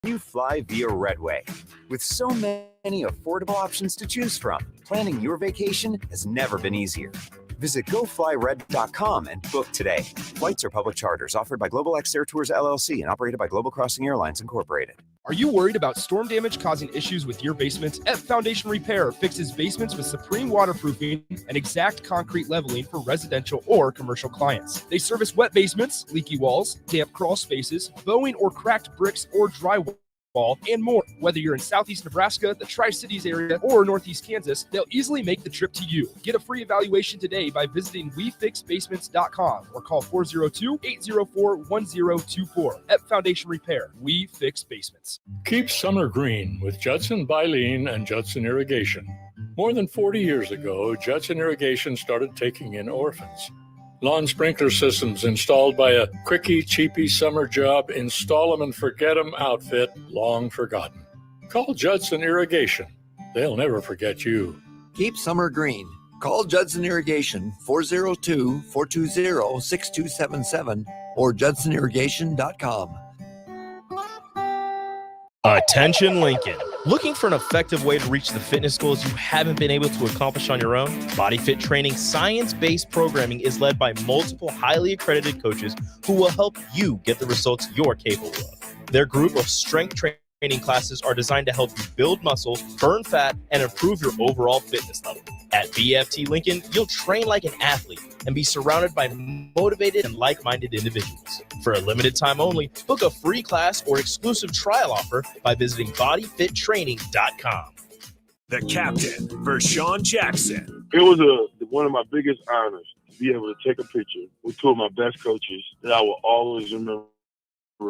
You fly via Redway. With so many affordable options to choose from, planning your vacation has never been easier. Visit goflyred.com and book today. Flights are public charters offered by Global X Air Tours LLC and operated by Global Crossing Airlines Incorporated. Are you worried about storm damage causing issues with your basement? F Foundation Repair fixes basements with supreme waterproofing and exact concrete leveling for residential or commercial clients. They service wet basements, leaky walls, damp crawl spaces, bowing or cracked bricks or drywall, and more. Whether you're in Southeast Nebraska, the Tri-Cities area, or Northeast Kansas, they'll easily make the trip to you. Get a free evaluation today by visiting WeFixBasements.com or call 402-804-1024. Ep Foundation Repair. We fix basements. Keep summer green with Judson Baleen and Judson Irrigation. More than 40 years ago, Judson Irrigation started taking in orphans. Lawn sprinkler systems installed by a quickie, cheapy summer job, install them and forget them outfit, long forgotten. Call Judson Irrigation. They'll never forget you. Keep summer green. Call Judson Irrigation 402-420-6277 or judsonirrigation.com. Attention Lincoln. Looking for an effective way to reach the fitness goals you haven't been able to accomplish on your own? Body Fit Training science-based programming is led by multiple highly accredited coaches who will help you get the results you're capable of. Their group of strength training classes are designed to help you build muscle, burn fat, and improve your overall fitness level. At BFT Lincoln, you'll train like an athlete and be surrounded by motivated and like-minded individuals. For a limited time only, book a free class or exclusive trial offer by visiting bodyfittraining.com. The captain, Vershawn Jackson. It was one of my biggest honors to be able to take a picture with two of my best coaches that I will always remember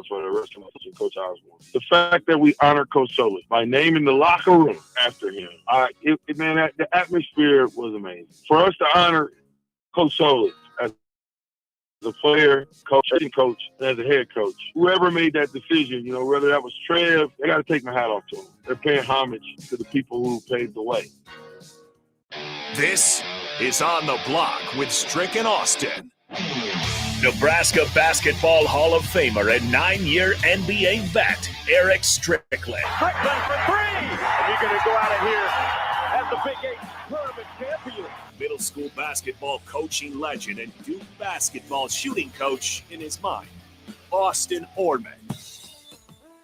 for the rest of my life, Coach Osborne. The fact that we honor Coach Solich by naming the locker room after him, the atmosphere was amazing. For us to honor Coach Solich as a player, coach, and as a head coach, whoever made that decision, whether that was Trev, they got to take my hat off to them. They're paying homage to the people who paved the way. This is On the Block with Strick and Austin. Nebraska Basketball Hall of Famer and 9-year NBA vet, Eric Strickland. Strickland for three! And you're going to go out of here as the Big 8 tournament champion. Middle school basketball coaching legend and Duke basketball shooting coach in his mind, Austin Orman.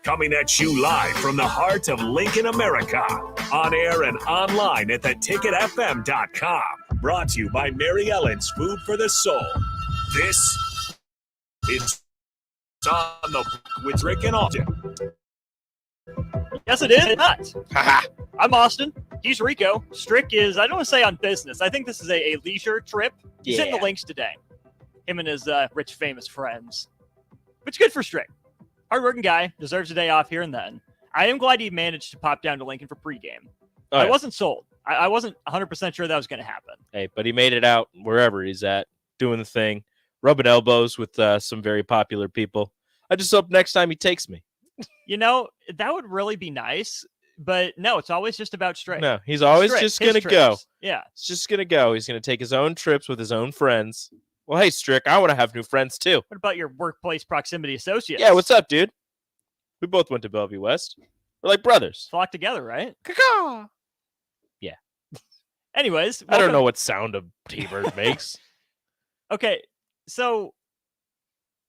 Coming at you live from the heart of Lincoln, America. On air and online at theticketfm.com. Brought to you by Mary Ellen's Food for the Soul. This is On the with Rick and Austin. Yes, it is. Not. I'm Austin. He's Rico. Strick is, I don't want to say on business. I think this is a leisure trip. He's in the links today. Him and his rich, famous friends. But it's good for Strick. Hardworking guy. Deserves a day off here and then. I am glad he managed to pop down to Lincoln for pregame. Oh, I wasn't sold. I wasn't 100% sure that was going to happen. Hey, but he made it out wherever he's at, doing the thing, rubbing elbows with some very popular people. I just hope next time he takes me. That would really be nice. But no, it's always just about Strick. No, he's always just going to go. Yeah. It's just going to go. He's going to take his own trips with his own friends. Well, hey, Strick, I want to have new friends too. What about your workplace proximity associates? Yeah, what's up, dude? We both went to Bellevue West. We're like brothers. Flock together, right? Caw-caw. Yeah. Anyways. I don't know what sound a T-bird makes. Okay, so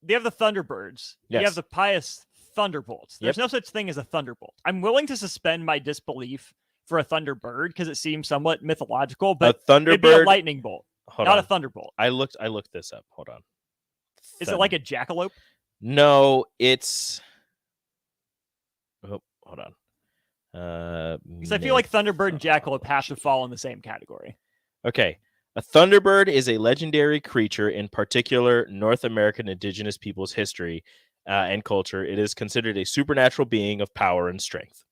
you have the Thunderbirds. Yes. You have the pious Thunderbolts. There's no such thing as a Thunderbolt. I'm willing to suspend my disbelief for a Thunderbird because it seems somewhat mythological, but it'd be a lightning bolt, not a Thunderbolt. I looked this up. Hold on. Is it like a jackalope? No, it's... Oh, hold on. Because I feel like Thunderbird and jackalope have to fall in the same category. Okay. A Thunderbird is a legendary creature in particular North American indigenous peoples' history and culture. It is considered a supernatural being of power and strength.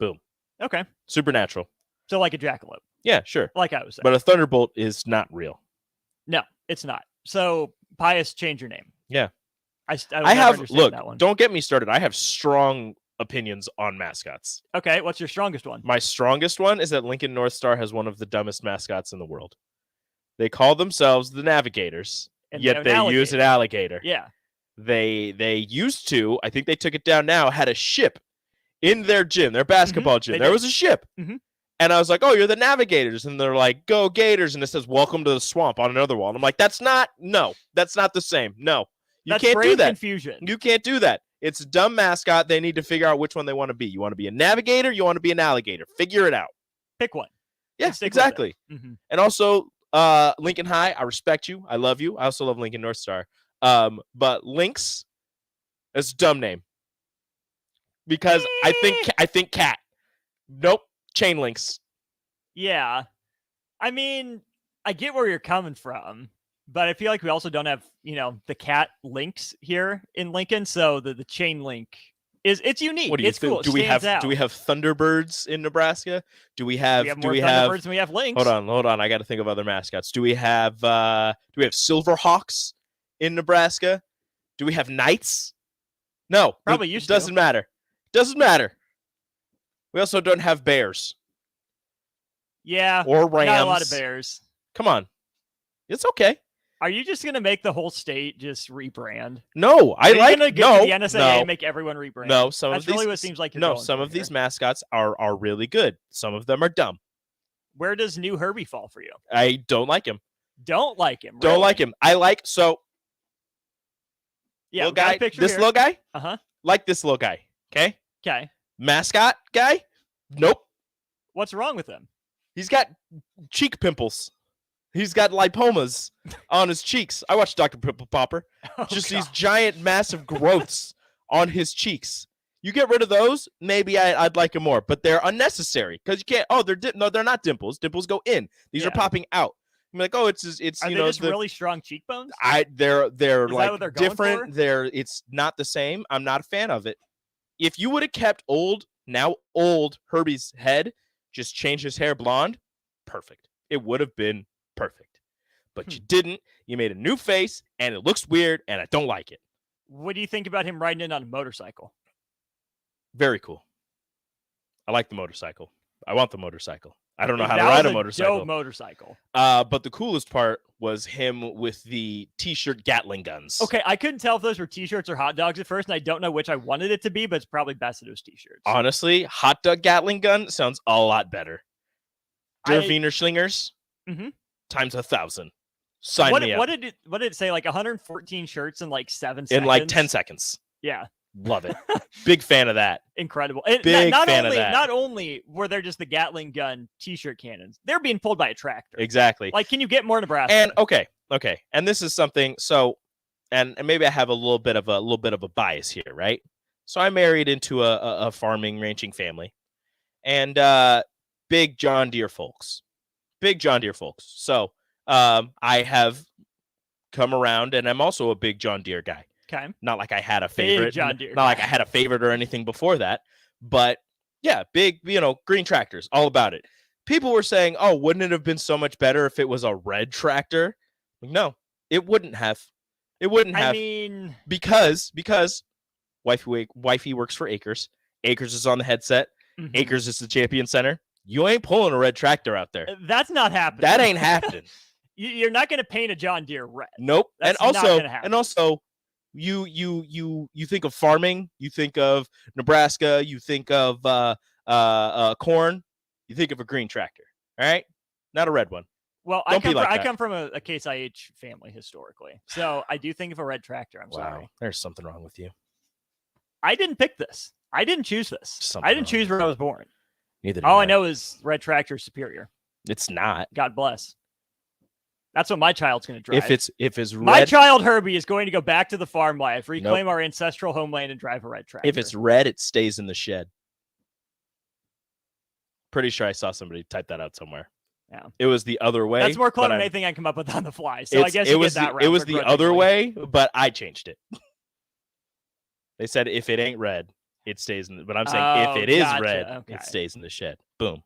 Boom. Okay. Supernatural. So like a jackalope. Yeah, sure. Like I was saying. But a Thunderbolt is not real. No, it's not. So pious, change your name. Yeah. I have, look, that one. Don't get me started. I have strong opinions on mascots. Okay, what's your strongest one? My strongest one is that Lincoln North Star has one of the dumbest mascots in the world. They call themselves the Navigators, yet they use an alligator. Yeah. They used to, I think they took it down now, had a ship in their gym, their basketball gym. There was a ship. And I was like, oh, you're the Navigators. And they're like, go Gators. And it says, welcome to the swamp on another wall. And I'm like, that's not the same. No, That's can't do that. Confusion. You can't do that. It's a dumb mascot. They need to figure out which one they want to be. You want to be a Navigator? You want to be an alligator? Figure it out. Pick one. Yeah, exactly. And also, Lincoln High, I respect you. I love you. I also love Lincoln North Star. But Lynx, it's a dumb name. Because I think cat. Nope. Chain links. Yeah. I mean, I get where you're coming from, but I feel like we also don't have, the cat links here in Lincoln. So the chain link it's unique. What do you it's think? cool. Do we have Thunderbirds in Nebraska? Do we have Thunderbirds than we have links? Hold on. I got to think of other mascots. Do we have Silverhawks in Nebraska? Do we have Knights? No. Probably used to. Doesn't matter. We also don't have bears. Yeah. Or rams. Not a lot of bears. Come on. It's okay. Are you just going to make the whole state just rebrand? No, Are you going to get to the NSAA and make everyone rebrand? No, That's really what it seems like you're going some for of these mascots are really good. Some of them are dumb. Where does New Herbie fall for you? I don't like him. Don't like him. Don't like him. I like yeah, little guy. This little guy? Like this little guy. Okay? Okay. Mascot guy? Nope. What's wrong with him? He's got cheek pimples. He's got lipomas on his cheeks. I watched Dr. Pimple Popper. These giant, massive growths on his cheeks. You get rid of those, maybe I'd like him more, but they're unnecessary because you can't. Oh, they're not dimples. Dimples go in. These are popping out. I'm like, oh, it's are they just really strong cheekbones? They're Is like that what they're different. Going for? It's not the same. I'm not a fan of it. If you would have kept old Herbie's head, just change his hair blonde, perfect. It would have been perfect. But you didn't. You made a new face, and it looks weird, and I don't like it. What do you think about him riding in on a motorcycle? Very cool. I like the motorcycle. I want the motorcycle. I don't know how to ride a motorcycle. Dope motorcycle. But the coolest part was him with the T-shirt Gatling guns. Okay, I couldn't tell if those were T-shirts or hot dogs at first, and I don't know which I wanted it to be, but it's probably best that it was T-shirts. Honestly, hot dog Gatling gun sounds a lot better. Der Wiener Schlingers times 1,000. Sign me up. What did it say? Like 114 shirts in like 7 seconds? In like 10 seconds. Yeah. Love it. Big fan of that. Incredible. And Big fan of that. Not only were there just the Gatling gun T-shirt cannons, they're being pulled by a tractor. Exactly. Like, can you get more Nebraska? And okay. And this is something. So, and maybe I have a little bit of a bias here, right? So I married into a farming, ranching family, and big John Deere folks. So I have come around, and I'm also a big John Deere guy. Okay. Not like I had a favorite. John Deere. Not like I had a favorite or anything before that. But yeah, big, green tractors, all about it. People were saying, oh, wouldn't it have been so much better if it was a red tractor? Like, no, it wouldn't have. It wouldn't have. I mean, because wifey works for Acres. Acres is on the headset. Acres is the Champion Center. You ain't pulling a red tractor out there. That's not happening. That ain't happening. You're not going to paint a John Deere red. Nope. That's not gonna happen. And also, you think of farming, you think of Nebraska, you think of corn, you think of a green tractor. All right, not a red one. Well, I come from a Case IH family historically, so I do think of a red tractor. I'm sorry. There's something wrong with you. I didn't pick this. I didn't choose this. I didn't choose where I was born. Neither. All I know is red tractor is superior. It's not. God bless. That's what my child's going to drive. If it's red, my child Herbie is going to go back to the farm life, reclaim our ancestral homeland, and drive a red tractor. If it's red, it stays in the shed. Pretty sure I saw somebody type that out somewhere. Yeah, it was the other way. That's more clever than anything I can come up with on the fly. So I guess it was that route. It was the other way, but I changed it. They said if it ain't red, it stays in. But I'm saying if it is red, it stays in the shed. Boom.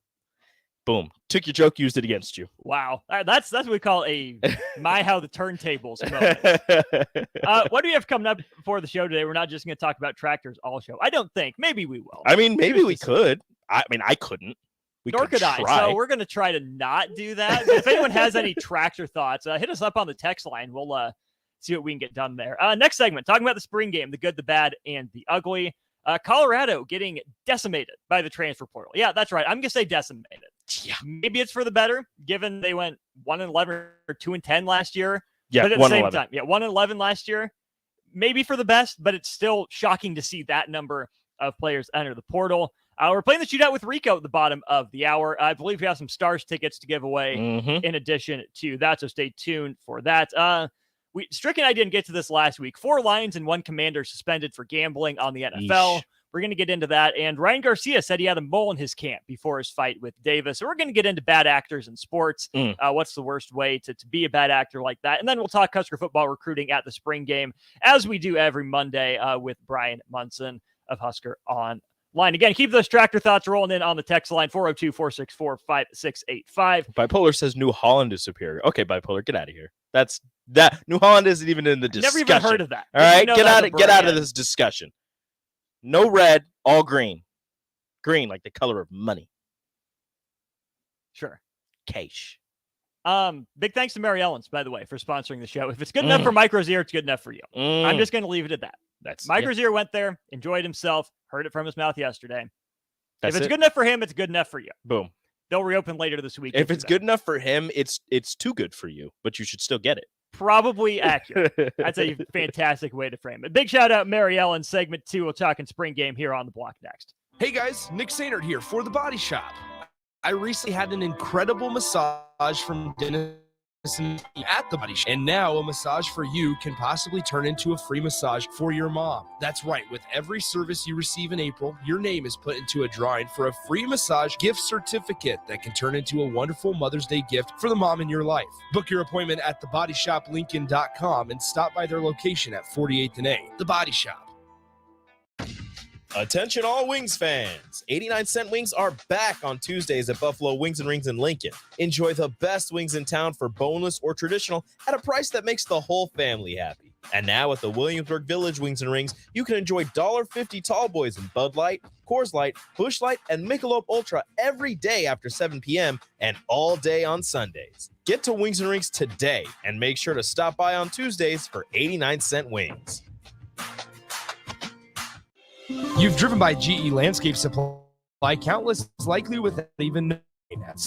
Boom. Took your joke, used it against you. Wow. That's what we call a my how the turntables moment. What do we have coming up for the show today? We're not just going to talk about tractors all show. I don't think. Maybe we will. I mean, maybe we could. I mean, I couldn't. Nor could I. So we're going to try to not do that. If anyone has any tractor thoughts, hit us up on the text line. We'll see what we can get done there. Next segment, talking about the spring game, the good, the bad, and the ugly. Colorado getting decimated by the transfer portal. Yeah, that's right. I'm going to say decimated. Yeah. Maybe it's for the better, given they went 1-11 or 2-10 last year. Yeah, but at the same 1-11. time, 1-11 last year. Maybe for the best, but it's still shocking to see that number of players enter the portal. We're playing the shootout with Rico at the bottom of the hour. I believe we have some Stars tickets to give away in addition to that, so stay tuned for that. Strick and I didn't get to this last week. 4 Lions and 1 Commander suspended for gambling on the NFL. Yeesh. We're going to get into that. And Ryan Garcia said he had a mole in his camp before his fight with Davis. So we're going to get into bad actors in sports. What's the worst way to be a bad actor like that? And then we'll talk Husker football recruiting at the spring game, as we do every Monday with Brian Munson of Husker Online. Again, keep those tractor thoughts rolling in on the text line, 402-464-5685. Bipolar says New Holland is superior. Okay, Bipolar, get out of here. That New Holland isn't even in the discussion. Never even heard of that. All right, get out of this discussion. No red, all green. Green, like the color of money. Sure. Cash. Big thanks to Mary Ellen's, by the way, for sponsoring the show. If it's good enough for Mike Rozier, it's good enough for you. I'm just going to leave it at that. Mike Rozier went there, enjoyed himself, heard it from his mouth yesterday. If it's good enough for him, it's good enough for you. Boom. They'll reopen later this week. If it's good enough for him, it's too good for you, but you should still get it. Probably accurate. That's a fantastic way to frame it. Big shout out, Mary Ellen, segment 2. We'll talk in spring game here on the block next. Hey guys, Nick Sainert here for The Body Shop. I recently had an incredible massage from Dennis at The Body Shop, and now a massage for you can possibly turn into a free massage for your mom. That's right, with every service you receive in April, your name is put into a drawing for a free massage gift certificate that can turn into a wonderful Mother's Day gift for the mom in your life. Book your appointment at thebodyshoplincoln.com and stop by their location at 48th and A. The Body Shop. Attention all Wings fans. 89-cent wings are back on Tuesdays at Buffalo Wings and Rings in Lincoln. Enjoy the best wings in town for boneless or traditional at a price that makes the whole family happy. And now at the Williamsburg Village Wings and Rings, you can enjoy $1.50 tall boys in Bud Light, Coors Light, Busch Light, and Michelob Ultra every day after 7 p.m. and all day on Sundays. Get to Wings and Rings today and make sure to stop by on Tuesdays for 89-cent wings. You've driven by GE Landscape Supply countless, likely without even knowing that.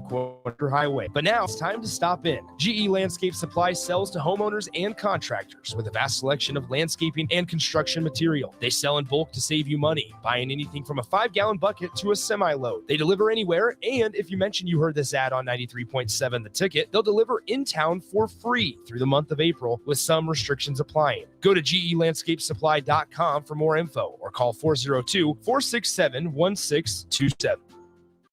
Quarter Highway. But now it's time to stop in. GE Landscape Supply sells to homeowners and contractors with a vast selection of landscaping and construction material. They sell in bulk to save you money, buying anything from a 5-gallon bucket to a semi-load. They deliver anywhere, and if you mention you heard this ad on 93.7 The Ticket, they'll deliver in town for free through the month of April with some restrictions applying. Go to GELandscapesupply.com for more info or call 402-467-1627.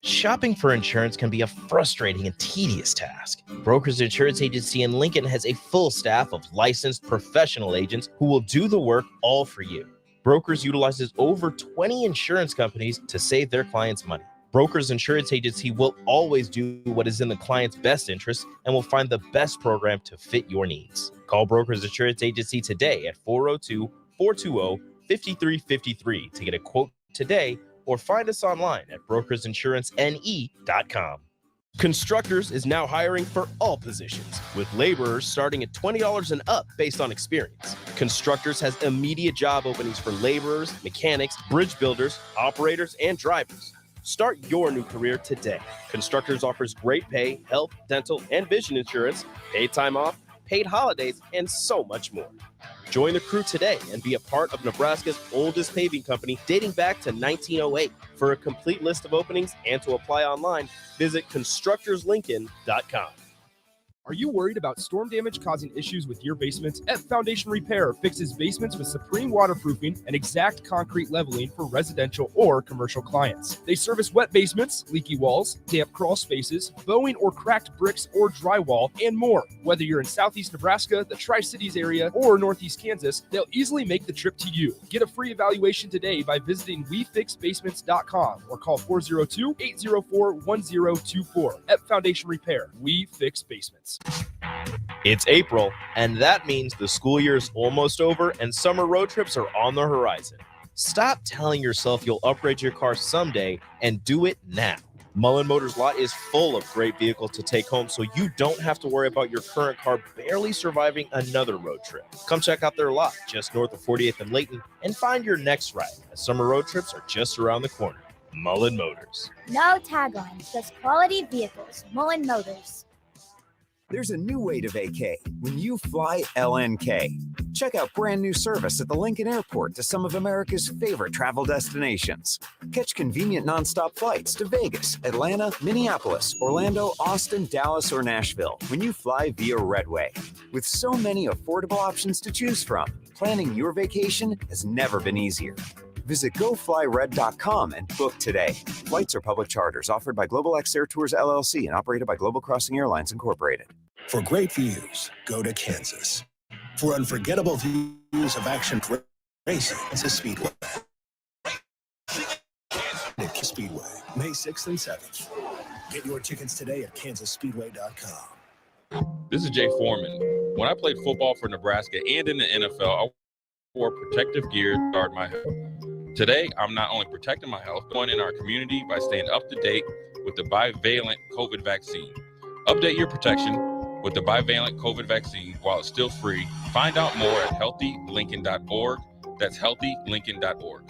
Shopping for insurance can be a frustrating and tedious task. Brokers Insurance Agency in Lincoln has a full staff of licensed professional agents who will do the work all for you. Brokers utilizes over 20 insurance companies to save their clients money. Brokers Insurance Agency will always do what is in the client's best interest and will find the best program to fit your needs. Call Brokers Insurance Agency today at 402-420-5353 to get a quote today, or find us online at brokersinsurancene.com. Constructors is now hiring for all positions, with laborers starting at $20 and up based on experience. Constructors has immediate job openings for laborers, mechanics, bridge builders, operators, and drivers. Start your new career today. Constructors offers great pay, health, dental, and vision insurance, paid time off, paid holidays, and so much more. Join the crew today and be a part of Nebraska's oldest paving company dating back to 1908. For a complete list of openings and to apply online, visit constructorslincoln.com. Are you worried about storm damage causing issues with your basement? F Foundation Repair fixes basements with supreme waterproofing and exact concrete leveling for residential or commercial clients. They service wet basements, leaky walls, damp crawl spaces, bowing or cracked bricks or drywall, and more. Whether you're in Southeast Nebraska, the Tri-Cities area, or Northeast Kansas, they'll easily make the trip to you. Get a free evaluation today by visiting WeFixBasements.com or call 402-804-1024. F Foundation Repair. We fix basements. It's April, and that means the school year is almost over and summer road trips are on the horizon. Stop telling yourself you'll upgrade your car someday and do it now. Mullen Motors lot is full of great vehicles to take home, so you don't have to worry about your current car barely surviving another road trip. Come check out their lot just north of 48th and Layton and find your next ride, as summer road trips are just around the corner. Mullen Motors. No taglines, just quality vehicles. Mullen Motors. There's a new way to vacay when you fly LNK. Check out brand new service at the Lincoln Airport to some of America's favorite travel destinations. Catch convenient nonstop flights to Vegas, Atlanta, Minneapolis, Orlando, Austin, Dallas, or Nashville when you fly via Redway. With so many affordable options to choose from, planning your vacation has never been easier. Visit goflyred.com and book today. Flights are public charters offered by Global X Air Tours LLC and operated by Global Crossing Airlines Incorporated. For great views, go to Kansas. For unforgettable views of action racing, Kansas Speedway. Speedway, May 6th and 7th. Get your tickets today at kansasspeedway.com. This is Jay Foreman. When I played football for Nebraska and in the NFL, I wore protective gear to guard my health. Today, I'm not only protecting my health, going in our community by staying up to date with the bivalent COVID vaccine. Update your protection with the bivalent COVID vaccine while it's still free. Find out more at healthylincoln.org. That's healthylincoln.org.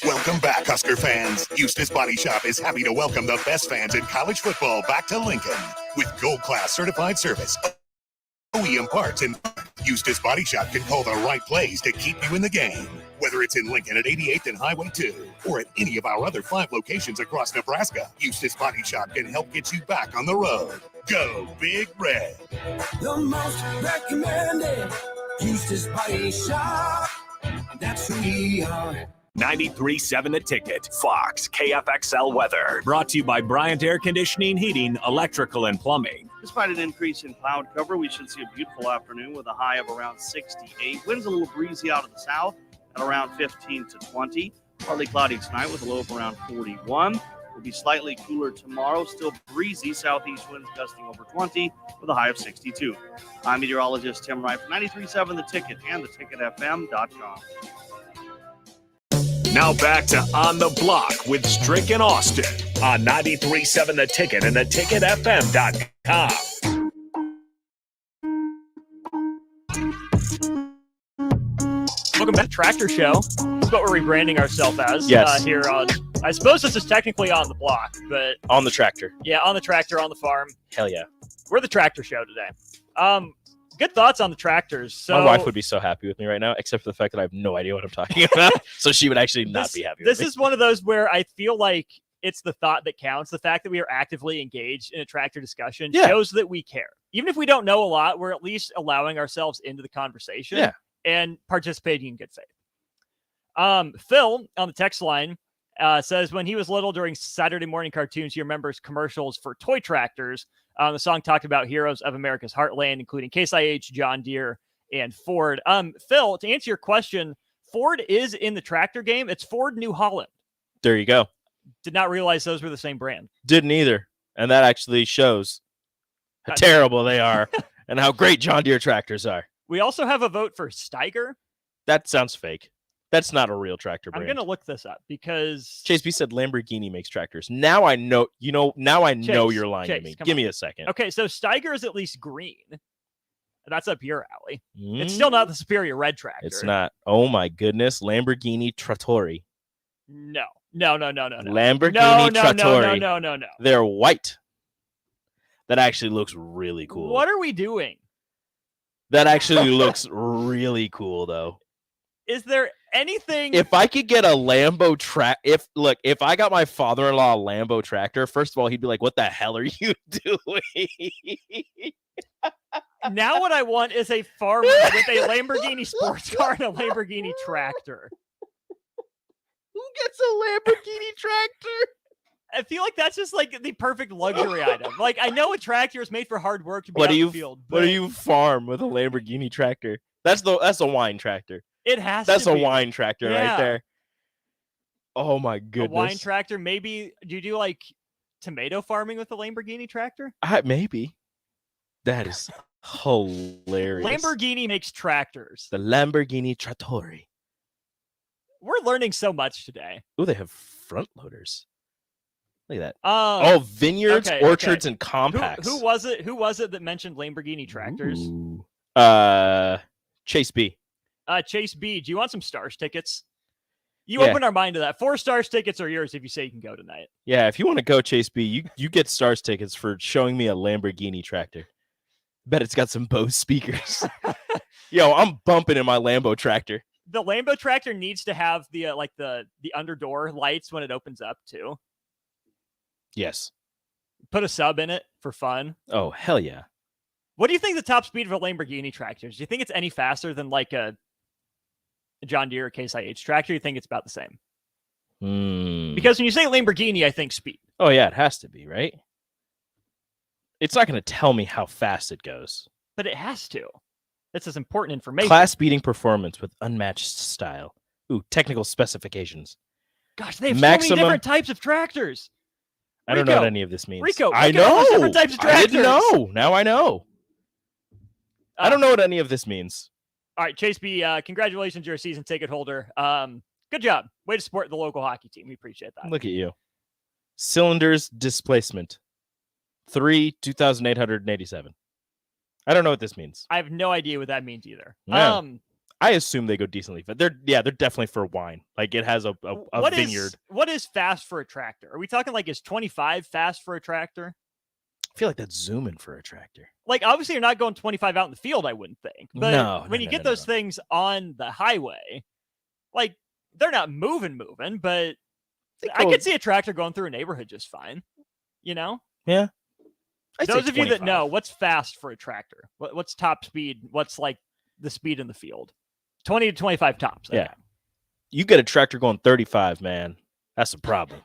Welcome back, Husker fans. Eustace Body Shop is happy to welcome the best fans in college football back to Lincoln with Gold Class certified service, OEM parts, and Eustace Body Shop can call the right plays to keep you in the game. Whether it's in Lincoln at 88th and Highway 2 or at any of our other 5 locations across Nebraska, Eustace Body Shop can help get you back on the road. Go Big Red. The most recommended Eustace Body Shop. That's who we are. 93.7 The Ticket, Fox, KFXL weather. Brought to you by Bryant Air Conditioning, Heating, Electrical, and Plumbing. Despite an increase in cloud cover, we should see a beautiful afternoon with a high of around 68. Winds a little breezy out of the south at around 15 to 20. Partly cloudy tonight with a low of around 41. Will be slightly cooler tomorrow. Still breezy southeast winds gusting over 20 with a high of 62. I'm meteorologist Tim Wright from 93.7 The Ticket and theticketfm.com. Now back to On the Block with Strick and Austin on 93.7 The Ticket and theticketfm.com. Welcome back to Tractor Show. That's what we're rebranding ourselves as. Yes. Here on, I suppose this is technically On the Block, but On the tractor. yeah, on the tractor, on the farm. Hell yeah. We're the Tractor Show today. Good thoughts on the tractors. So My wife would be so happy with me right now, except for the fact that I have no idea what I'm talking about. So she would actually not be happy with This me. is one of those where I feel like it's the thought that counts. The fact that we are actively engaged in a tractor discussion shows that we care. Even if we don't know a lot, we're at least allowing ourselves into the conversation and participating in good faith. Phil on the text line says when he was little during Saturday morning cartoons, he remembers commercials for toy tractors. The song talked about heroes of America's heartland, including Case IH, John Deere, and Ford. Phil, to answer your question, Ford is in the tractor game. It's Ford New Holland. There you go. Did not realize those were the same brand. Didn't either. And that actually shows how terrible they are and how great John Deere tractors are. We also have a vote for Steiger. That sounds fake. That's not a real tractor brand. I'm going to look this up because Chase B said Lamborghini makes tractors. Now I know, now I know you're lying to me. Give me a second. Okay, so Steiger is at least green. That's up your alley. It's still not the Superior Red tractor. It's not. Oh my goodness. Lamborghini Trattori. No. Lamborghini Trattori. No. They're white. That actually looks really cool. What are we doing? That actually looks really cool, though. Is there anything? If I could get a Lambo if I got my father-in-law a Lambo tractor, first of all, he'd be like, "What the hell are you doing?" Now what I want is a farmer with a Lamborghini sports car and a Lamborghini tractor. Who gets a Lamborghini tractor? I feel like that's just like the perfect luxury item. Like, I know a tractor is made for hard work to be out in the field. What do you farm with a Lamborghini tractor? That's a wine tractor. It has That's to a be. wine tractor right there. Oh my goodness. A wine tractor. Maybe do you do like tomato farming with a Lamborghini tractor? Maybe. That is hilarious. Lamborghini makes tractors. The Lamborghini Trattori. We're learning so much today. Oh, they have front loaders. Look at that. Oh, vineyards, orchards, and compacts. Who was it? Who was it that mentioned Lamborghini tractors? Ooh. Chase B. Chase B. Do you want some Stars tickets? You open our mind to that. 4 Stars tickets are yours if you say you can go tonight. Yeah, if you want to go, Chase B, you get Stars tickets for showing me a Lamborghini tractor. Bet it's got some Bose speakers. Yo, I'm bumping in my Lambo tractor. The Lambo tractor needs to have the the underdoor lights when it opens up too. Yes. Put a sub in it for fun. Oh, hell yeah. What do you think the top speed of a Lamborghini tractor is? Do you think it's any faster than like a John Deere or Case IH tractor? You think it's about the same? Because when you say Lamborghini, I think speed. Oh, yeah, it has to be, right? It's not going to tell me how fast it goes. But it has to. This is important information. Class-beating performance with unmatched style. Ooh, technical specifications. Gosh, they have so many different types of tractors. I don't know what any of this means. Rico, I look at all know. those different types of tractors. I didn't know. Now I know. I don't know what any of this means. All right, Chase B, congratulations, you're a season ticket holder. Good job. Way to support the local hockey team. We appreciate that. Look at you. Cylinders displacement. 2,887. I don't know what this means. I have no idea what that means either. Yeah. I assume they go decently, but they're definitely for wine. Like it has a vineyard. What is fast for a tractor? Are we talking like is 25 fast for a tractor? I feel like that's zooming for a tractor. Like obviously you're not going 25 out in the field, I wouldn't think. But when you get those things on the highway, like they're not moving, but I could see a tractor going through a neighborhood just fine. You know? Yeah. Those of you that know, what's fast for a tractor? What's top speed? What's like the speed in the field? 20 to 25 tops. Yeah. You get a tractor going 35, man. That's a problem.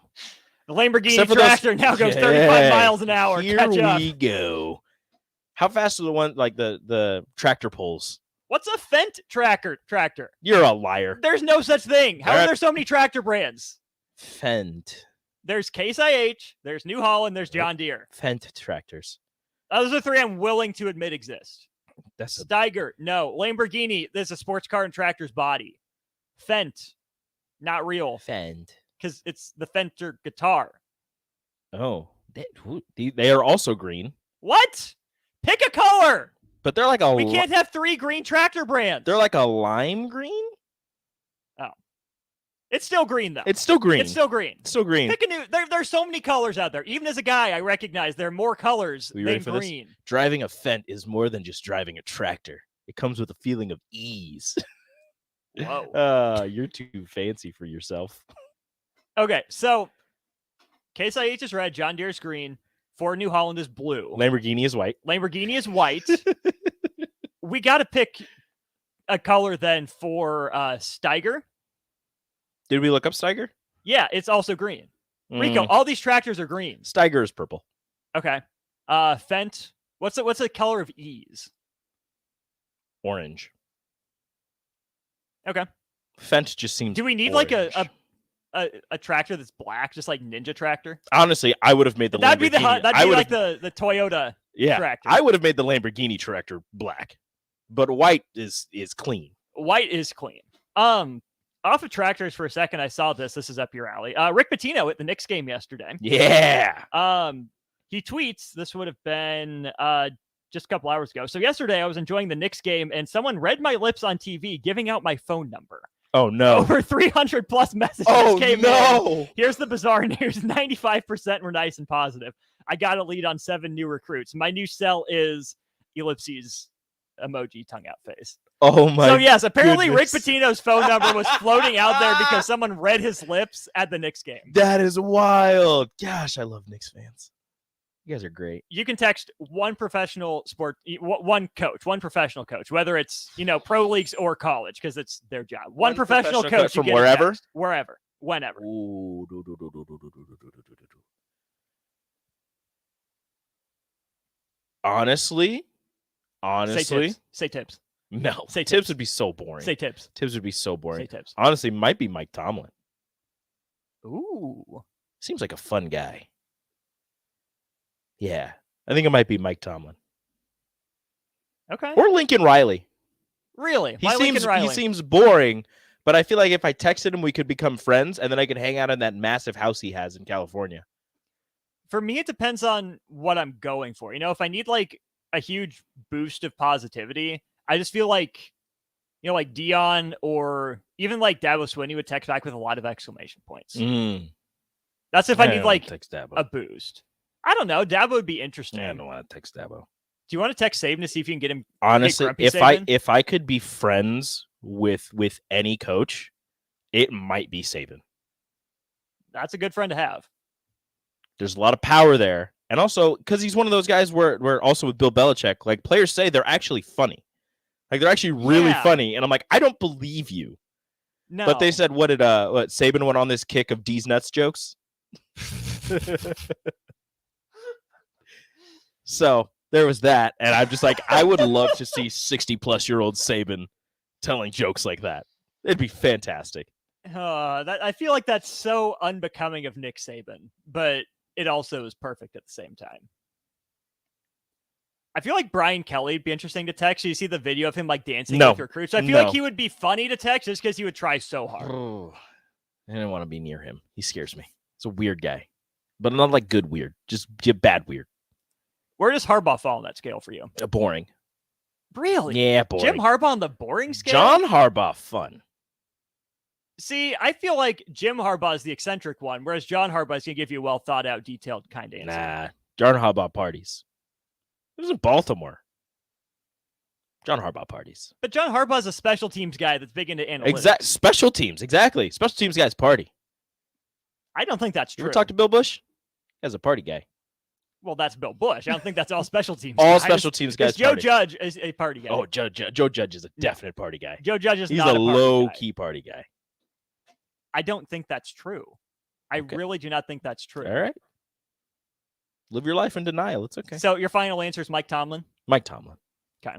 The Lamborghini tractor now goes 35 miles an hour. Here we go. How fast are the one like the tractor pulls? What's a Fendt tractor? You're a liar. There's no such thing. How are there so many tractor brands? Fendt. There's Case IH, there's New Holland, there's John Deere. Fendt tractors. Those are 3 I'm willing to admit exist. That's Steiger, no. Lamborghini, there's a sports car and tractor's body. Fendt, not real. Fendt. Because it's the Fender guitar. Oh, they are also green. What? Pick a color. But they're like we can't have 3 green tractor brands. They're like a lime green? Oh. It's still green, though. It's still green. It's still green. It's still green. Pick a new. There's so many colors out there. Even as a guy, I recognize there are more colors than green. This? Driving a Fendt is more than just driving a tractor. It comes with a feeling of ease. Whoa. You're too fancy for yourself. Okay, so Case IH is red, John Deere is green, Ford New Holland is blue. Lamborghini is white. Lamborghini is white. We got to pick a color then for Steiger. Did we look up Steiger? Yeah, it's also green. Rico, all these tractors are green. Steiger is purple. Okay. Fendt, what's the color of ease? Orange. Okay. Fendt just seems. Do we need orange. like a tractor that's black, just like Ninja tractor? Honestly, I would have made the that'd Lamborghini. That'd be like the Toyota tractor. I would have made the Lamborghini tractor black, but white is clean. White is clean. Off of tractors for a second, I saw this. This is up your alley. Rick Pitino at the Knicks game yesterday. Yeah. He tweets. This would have been just a couple hours ago. So yesterday, I was enjoying the Knicks game, and someone read my lips on TV, giving out my phone number. Oh no! Over 300 plus messages came in. Here's the bizarre news: 95% were nice and positive. I got a lead on 7 new recruits. My new cell is ellipses emoji tongue out face. Oh my! So yes, apparently goodness. Rick Pitino's phone number was floating out there because someone read his lips at the Knicks game. That is wild. Gosh, I love Knicks fans. You guys are great. You can text one professional one professional coach, whether it's pro leagues or college, because it's their job. One professional coach from wherever, whenever. Ooh, Honestly, say tips. No, say tips would be so boring. Say tips. Tips would be so boring. Say tips. Honestly, might be Mike Tomlin. Ooh, seems like a fun guy. Yeah, I think it might be Mike Tomlin. Okay. Or Lincoln Riley. Really? He seems boring, But I feel like if I texted him, we could become friends, and then I could hang out in that massive house he has in California. For me, it depends on what I'm going for. If I need like a huge boost of positivity, I just feel like, like Dion or even like Dabo Swinney would text back with a lot of exclamation points. That's if I need like text Dabo. a boost. I don't know. Dabo would be interesting. I don't want to text Dabo. Do you want to text Saban to see if you can get him? Honestly, get if I could be friends with any coach, it might be Saban. That's a good friend to have. There's a lot of power there. And also, because he's one of those guys where also with Bill Belichick, like players say they're actually funny. Like they're actually really funny. And I'm like, I don't believe you. No. But they said, what Saban went on this kick of D's nuts jokes? So there was that. And I'm just like, I would love to see 60-plus-year-old Saban telling jokes like that. It'd be fantastic. I feel like that's so unbecoming of Nick Saban, but it also is perfect at the same time. I feel like Brian Kelly would be interesting to text. You see the video of him like dancing with recruits. I feel like he would be funny to text just because he would try so hard. Oh, I don't want to be near him. He scares me. He's a weird guy, but not like good weird, just bad weird. Where does Harbaugh fall on that scale for you? Boring. Really? Yeah, boring. Jim Harbaugh on the boring scale? John Harbaugh, fun. See, I feel like Jim Harbaugh is the eccentric one, whereas John Harbaugh is going to give you a well thought out, detailed kind of answer. Nah, John Harbaugh parties. It was in Baltimore. John Harbaugh parties. But John Harbaugh is a special teams guy that's big into analytics. Special teams, exactly. Special teams guys party. I don't think that's true. You ever talk to Bill Bush? He's a party guy. Well, that's Bill Bush. I don't think that's all special teams. Special teams guys. Joe Judge is a party guy. Oh, Joe Judge is a definite party guy. Joe Judge is He's not a low-key party guy. I don't think that's true. I really do not think that's true. All right. Live your life in denial. It's okay. So your final answer is Mike Tomlin? Mike Tomlin. Okay.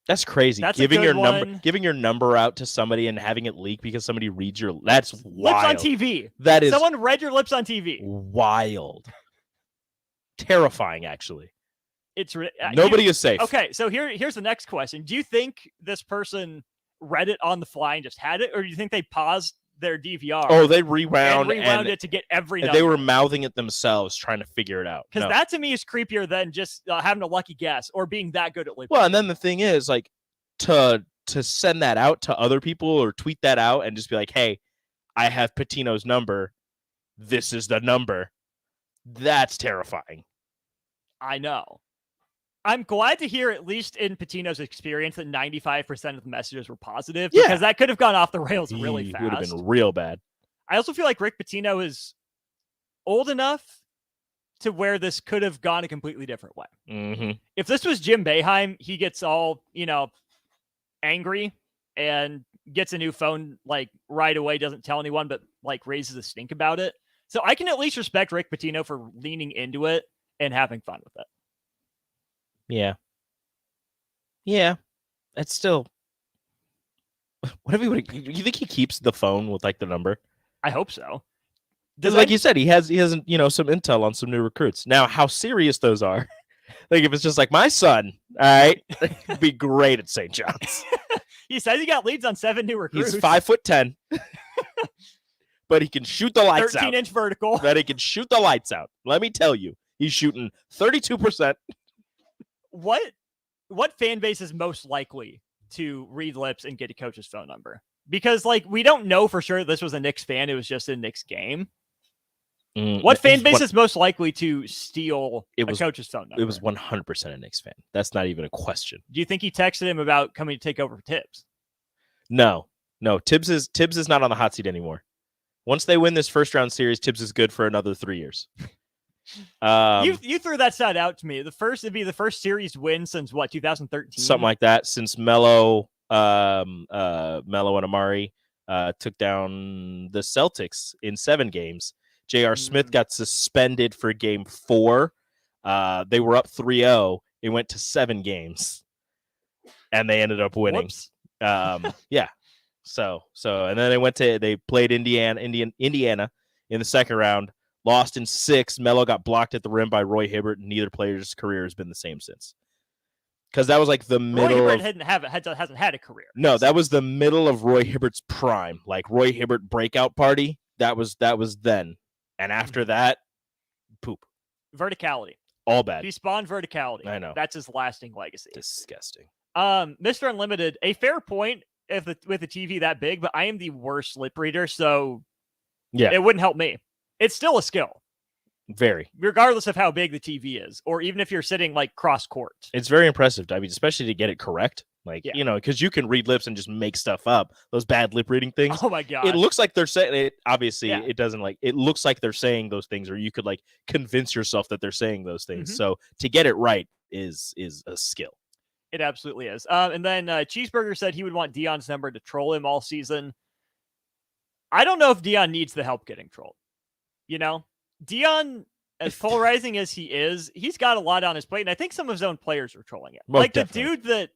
That's crazy. That's giving a good giving your number out to somebody and having it leak because somebody reads your that's wild. Lips on TV. That is someone read your lips on TV. Wild. Terrifying, actually. It's nobody is safe. Okay, so here's the next question. Do you think this person read it on the fly and just had it, or do you think they paused their DVR? Oh, they rewound it to get every number? They were mouthing it themselves, trying to figure it out. Because that to me is creepier than just having a lucky guess or being that good at lip. Well, and then the thing is, like, to send that out to other people or tweet that out and just be like, "Hey, I have Patino's number. This is the number." That's terrifying. I know. I'm glad to hear, at least in Patino's experience, that 95% of the messages were positive. Because that could have gone off the rails really fast. It would have been real bad. I also feel like Rick Pitino is old enough to where this could have gone a completely different way. Mm-hmm. If this was Jim Boeheim, he gets all, angry and gets a new phone like right away, doesn't tell anyone, but like raises a stink about it. So I can at least respect Rick Pitino for leaning into it and having fun with it. Yeah. That's still. Whatever you think he keeps the phone with like the number? I hope so. Because like you said, he hasn't some intel on some new recruits. Now, how serious those are? Like if it's just like my son, all right, it'd be great at St. John's. He says he got leads on 7 new recruits. He's 5'10", but he can shoot the lights 13-inch vertical. That he can shoot the lights out. Let me tell you, he's shooting 32%. What fan base is most likely to read lips and get a coach's phone number? Because like we don't know for sure this was a Knicks fan. It was just a Knicks game. What fan base is most likely to steal a coach's phone number? It was 100% a Knicks fan. That's not even a question. Do you think he texted him about coming to take over for Tibbs? No. Tibbs is not on the hot seat anymore. Once they win this first round series, Tibbs is good for another 3 years. You threw that stat out to me. It'd be the first series win since what, 2013? Something like that. Since Melo and Amari took down the Celtics in 7 games. J.R. Smith got suspended for game 4. They were up 3-0. It went to 7 games, and they ended up winning. Yeah. So, and then they played Indiana in the second round, lost in 6. Melo got blocked at the rim by Roy Hibbert, and neither player's career has been the same since. Because that was like the middle Roy of... Hibbert hasn't had a career. No, that was the middle of Roy Hibbert's prime. Like Roy Hibbert breakout party. That was then. And after that, poop. Verticality. All bad. He spawned verticality. I know. That's his lasting legacy. Disgusting. Mr. Unlimited, a fair point with a TV that big, but I am the worst lip reader, so yeah, it wouldn't help me. It's still a skill. Very. Regardless of how big the TV is, or even if you're sitting like cross court. It's very impressive. I mean, especially to get it correct. Like, because you can read lips and just make stuff up. Those bad lip reading things. Oh my god! It looks like they're saying it. Obviously, it doesn't it looks like they're saying those things, or you could like convince yourself that they're saying those things. Mm-hmm. So to get it right is a skill. It absolutely is. And then Cheeseburger said he would want Deion's number to troll him all season. I don't know if Deion needs the help getting trolled. Deion, as polarizing as he is, he's got a lot on his plate, and I think some of his own players are trolling him. Most like definitely. The dude that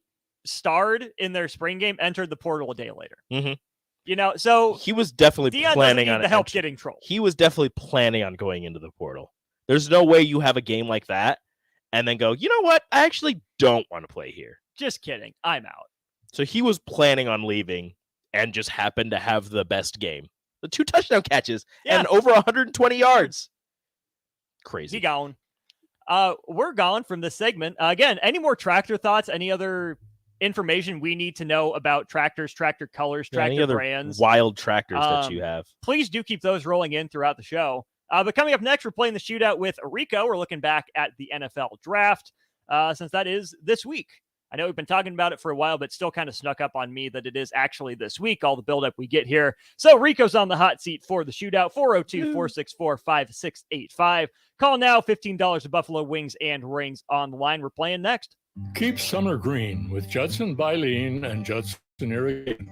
starred in their spring game entered the portal a day later. Mm-hmm. So he was definitely Deion planning on on the help getting trolled. He was definitely planning on going into the portal. There's no way you have a game like that and then go, you know what? I actually don't want to play here. Just kidding. I'm out. So he was planning on leaving and just happened to have the best game. The 2 touchdown catches and over 120 yards. Crazy. He gone. We're gone from this segment. Again, any more tractor thoughts? Any other information we need to know about tractors, tractor colors, tractor any other brands? Wild tractors that you have. Please do keep those rolling in throughout the show. But coming up next, we're playing the shootout with Rico. We're looking back at the NFL draft since that is this week. I know we've been talking about it for a while, but still kind of snuck up on me that it is actually this week, all the buildup we get here. So Rico's on the hot seat for the shootout, 402-464-5685. Call now, $15 of Buffalo Wings and Rings on the line. We're playing next. Keep summer green with Judson Baleen and Judson Irrigation.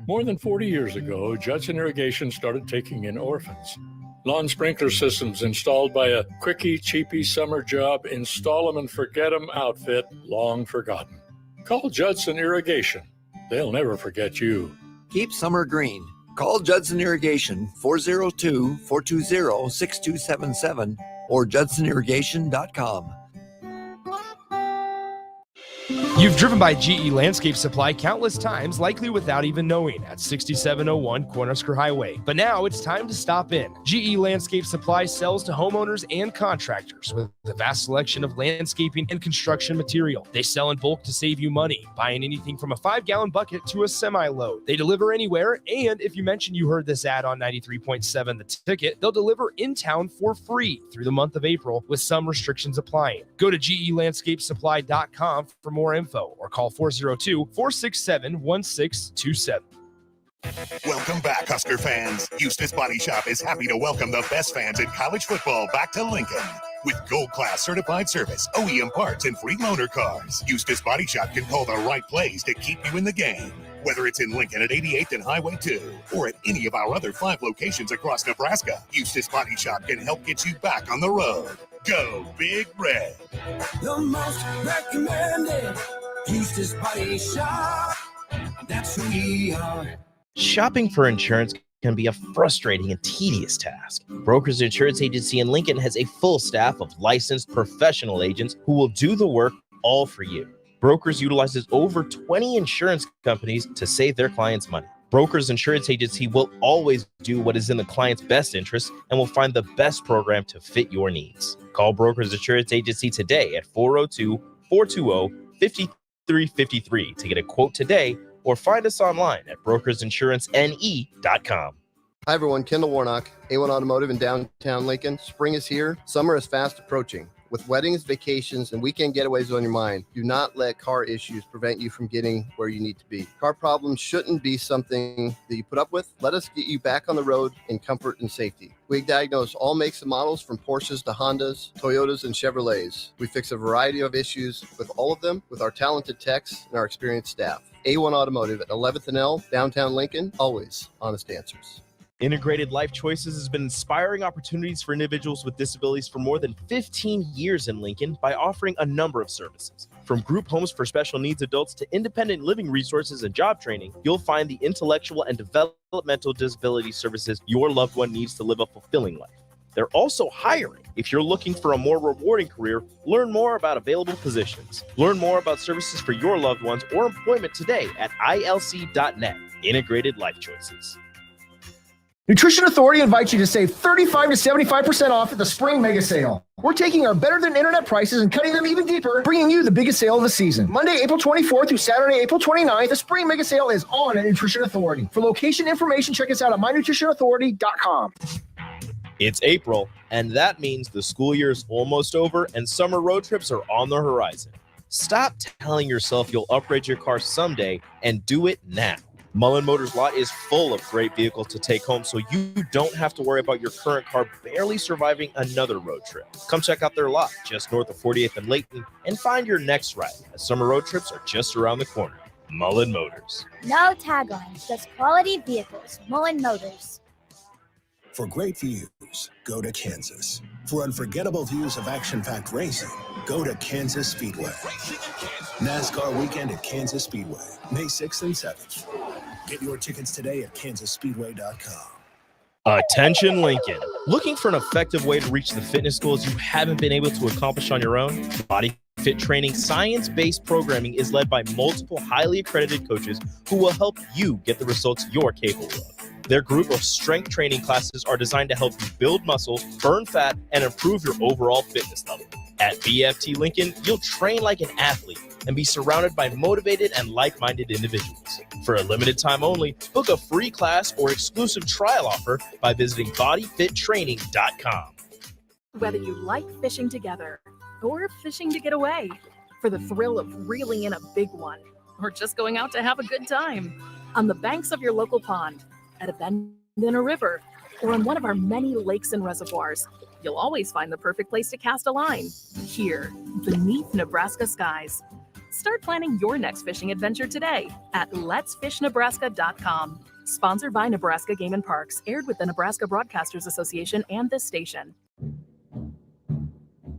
More than 40 years ago, Judson Irrigation started taking in orphans. Lawn sprinkler systems installed by a quickie, cheapy summer job, install them and forget them outfit, long forgotten. Call Judson Irrigation. They'll never forget you. Keep summer green. Call Judson Irrigation 402-420-6277 or judsonirrigation.com. You've driven by GE Landscape Supply countless times, likely without even knowing, at 6701 Cornhusker Highway. But now it's time to stop in. GE Landscape Supply sells to homeowners and contractors with a vast selection of landscaping and construction material. They sell in bulk to save you money, buying anything from a 5-gallon bucket to a semi-load. They deliver anywhere, and if you mention you heard this ad on 93.7 The Ticket, they'll deliver in town for free through the month of April with some restrictions applying. Go to GELandscapeSupply.com for more info or call 402-467-1627. Welcome back, Husker fans. Eustace Body Shop is happy to welcome the best fans in college football back to Lincoln. With Gold Class certified service, OEM parts, and free loaner cars, Eustace Body Shop can call the right plays to keep you in the game. Whether it's in Lincoln at 88th and Highway 2 or at any of our other 5 locations across Nebraska, Eustace Body Shop can help get you back on the road. Go Big Red. The most recommended Eustace Body Shop. That's who we are. Shopping for insurance can be a frustrating and tedious task. Brokers Insurance Agency in Lincoln has a full staff of licensed professional agents who will do the work all for you. Brokers utilizes over 20 insurance companies to save their clients money. Brokers Insurance Agency will always do what is in the client's best interest and will find the best program to fit your needs. Call Brokers Insurance Agency today at 402-420-5353 to get a quote today, or find us online at brokersinsurancene.com. Hi everyone, Kendall Warnock, A1 Automotive in downtown Lincoln. Spring is here, summer is fast approaching. With weddings, vacations, and weekend getaways on your mind, do not let car issues prevent you from getting where you need to be. Car problems shouldn't be something that you put up with. Let us get you back on the road in comfort and safety. We diagnose all makes and models from Porsches to Hondas, Toyotas, and Chevrolets. We fix a variety of issues with all of them with our talented techs and our experienced staff. A1 Automotive at 11th and L, downtown Lincoln, always honest answers. Integrated Life Choices has been inspiring opportunities for individuals with disabilities for more than 15 years in Lincoln by offering a number of services. From group homes for special needs adults to independent living resources and job training, you'll find the intellectual and developmental disability services your loved one needs to live a fulfilling life. They're also hiring. If you're looking for a more rewarding career, learn more about available positions. Learn more about services for your loved ones or employment today at ilc.net. Integrated Life Choices. Nutrition Authority invites you to save 35 to 75% off at the Spring Mega Sale. We're taking our better than internet prices and cutting them even deeper, bringing you the biggest sale of the season. Monday, April 24th through Saturday, April 29th, the Spring Mega Sale is on at Nutrition Authority. For location information, check us out at mynutritionauthority.com. It's April, and that means the school year is almost over and summer road trips are on the horizon. Stop telling yourself you'll upgrade your car someday and do it now. Mullen Motors lot is full of great vehicles to take home, so you don't have to worry about your current car barely surviving another road trip. Come check out their lot just north of 48th and Layton and find your next ride, as summer road trips are just around the corner. Mullen Motors. No taglines, just quality vehicles. Mullen Motors. For great views, go to Kansas. For unforgettable views of action-packed racing, go to Kansas Speedway. NASCAR weekend at Kansas Speedway, May 6th and 7th. Get your tickets today at kansasspeedway.com. Attention Lincoln. Looking for an effective way to reach the fitness goals you haven't been able to accomplish on your own? Body Fit Training science-based programming is led by multiple highly accredited coaches who will help you get the results you're capable of. Their group of strength training classes are designed to help you build muscle, burn fat, and improve your overall fitness level. At BFT Lincoln, you'll train like an athlete and be surrounded by motivated and like-minded individuals. For a limited time only, book a free class or exclusive trial offer by visiting bodyfittraining.com. Whether you like fishing together or fishing to get away, for the thrill of reeling in a big one, or just going out to have a good time, on the banks of your local pond, at a bend in a river, or on one of our many lakes and reservoirs, you'll always find the perfect place to cast a line, here, beneath Nebraska skies. Start planning your next fishing adventure today at letsfishnebraska.com. Sponsored by Nebraska Game and Parks, aired with the Nebraska Broadcasters Association and this station.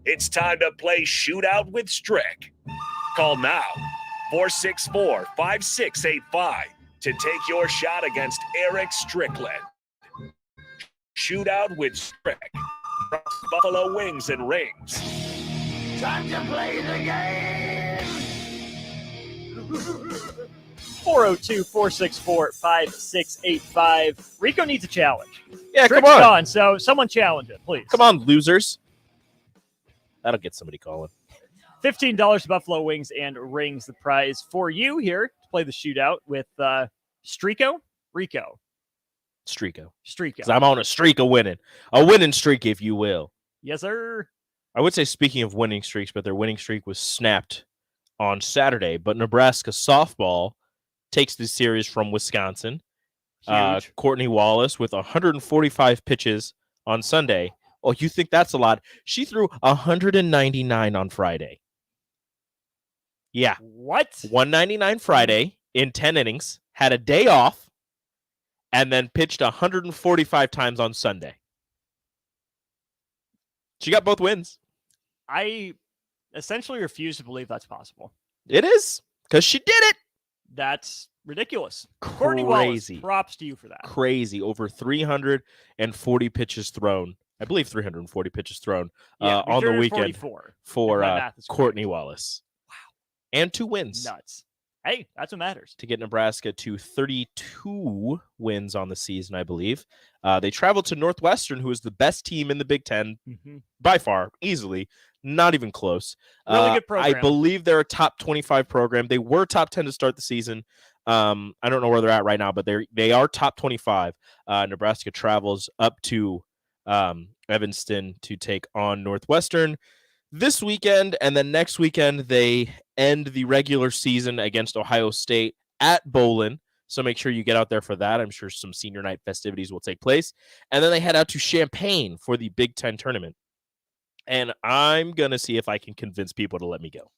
It's time to play Shootout with Strick. Call now, 464-5685, to take your shot against Eric Strickland. Shootout with Strick. Buffalo Wings and Rings. Time to play the game! 402-464-5685. Rico needs a challenge. Yeah, Strick's come on. gone, so someone challenge it, please. Come on, losers. That'll get somebody calling. $15 to Buffalo Wings and Rings, the prize for you here to play the shootout with Rico. Streako. Streako. I'm on a streak of winning. A winning streak, if you will. Yes, sir. I would say speaking of winning streaks, but their winning streak was snapped on Saturday. But Nebraska softball takes the series from Wisconsin. Courtney Wallace with 145 pitches on Sunday. Oh, you think that's a lot? She threw 199 on Friday. Yeah. What? 199 Friday in 10 innings, had a day off, and then pitched 145 times on Sunday. She got both wins. I essentially refuse to believe that's possible. It is, because she did it. That's ridiculous. Courtney Wallace, props to you for that. Crazy. Over 340 pitches thrown. I believe 340 pitches thrown on the weekend for Courtney Wallace. Wow. And 2 wins. Nuts. Hey, that's what matters. To get Nebraska to 32 wins on the season, I believe. They traveled to Northwestern, who is the best team in the Big Ten by far, easily. Not even close. Really good program. I believe they're a top 25 program. They were top 10 to start the season. I don't know where they're at right now, but they are top 25. Nebraska travels up to Evanston to take on Northwestern this weekend, and then next weekend they end the regular season against Ohio State at Bowlin. So make sure you get out there for that. I'm sure some senior night festivities will take place. And then they head out to Champaign for the Big Ten tournament. And I'm going to see if I can convince people to let me go.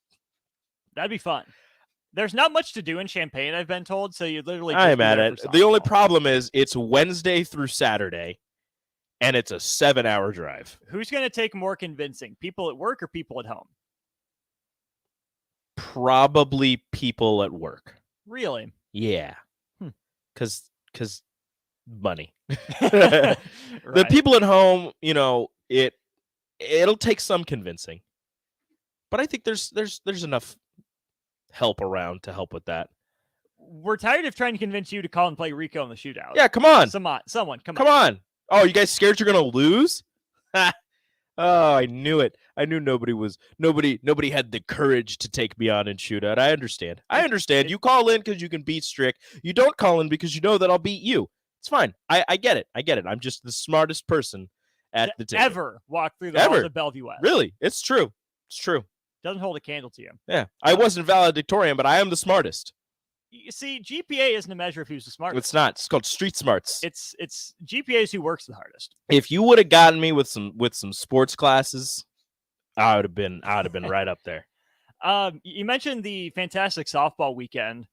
That'd be fun. There's not much to do in Champaign, I've been told, so you literally I'm at it. The only problem is it's Wednesday through Saturday, and it's a 7-hour drive. Who's going to take more convincing, people at work or people at home? Probably people at work. Really? Yeah. Because money. The people at home, it'll take some convincing, but I think there's enough help around to help with that. We're tired of trying to convince you to call and play Rico in the shootout. Yeah, come on. Someone, come on. Oh, you guys scared you're gonna lose? Oh, I knew it. I knew nobody had the courage to take me on in shootout. I understand. You call in because you can beat Strick. You don't call in because you know that I'll beat you. It's fine. I get it. I'm just the smartest person at the table. Ever walk through the halls of Bellevue West. Really? It's true. Doesn't hold a candle to you. Yeah. I wasn't valedictorian, but I am the smartest. You see, GPA isn't a measure of who's the smartest. It's not. It's called street smarts. It's GPA is who works the hardest. If you would have gotten me with some sports classes, I would have been right up there. You mentioned the fantastic softball weekend.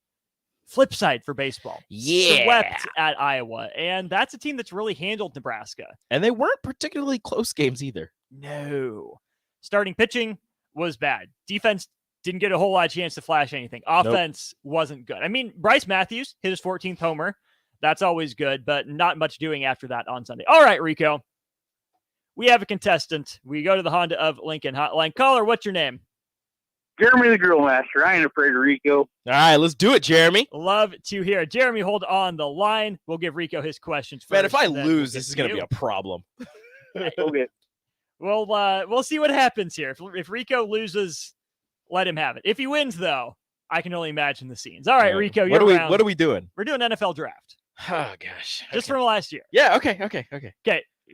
Flip side for baseball. Yeah. Swept at Iowa, and that's a team that's really handled Nebraska. And they weren't particularly close games either. No. Starting pitching was bad. Defense didn't get a whole lot of chance to flash anything. Offense wasn't good. I mean, Bryce Matthews hit his 14th homer. That's always good, but not much doing after that on Sunday. All right, Rico. We have a contestant. We go to the Honda of Lincoln hotline. Caller, what's your name? Jeremy the Grill Master. I ain't afraid of Rico. All right, let's do it, Jeremy. Love to hear it. Jeremy, hold on the line. We'll give Rico his questions first. Man, if I lose, this is going to be a problem. Okay. We'll see what happens here. If Rico loses, let him have it. If he wins, though, I can only imagine the scenes. All right, Rico, what are we doing? We're doing NFL draft. Oh, gosh. Just from last year. Yeah, okay. Okay,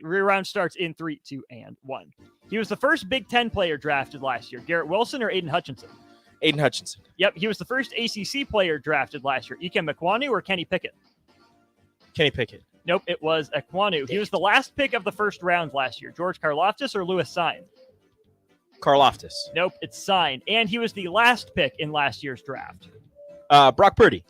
round starts in 3, 2, and 1. He was the first Big Ten player drafted last year. Garrett Wilson or Aiden Hutchinson? Aiden Hutchinson. Yep, he was the first ACC player drafted last year. Ikem Ekwonu or Kenny Pickett? Kenny Pickett. Nope, it was Ekwonu. He was the last pick of the first round last year. George Karlaftis or Lewis Sign? Karlaftis. Nope, it's Sign. And he was the last pick in last year's draft. Brock Purdy.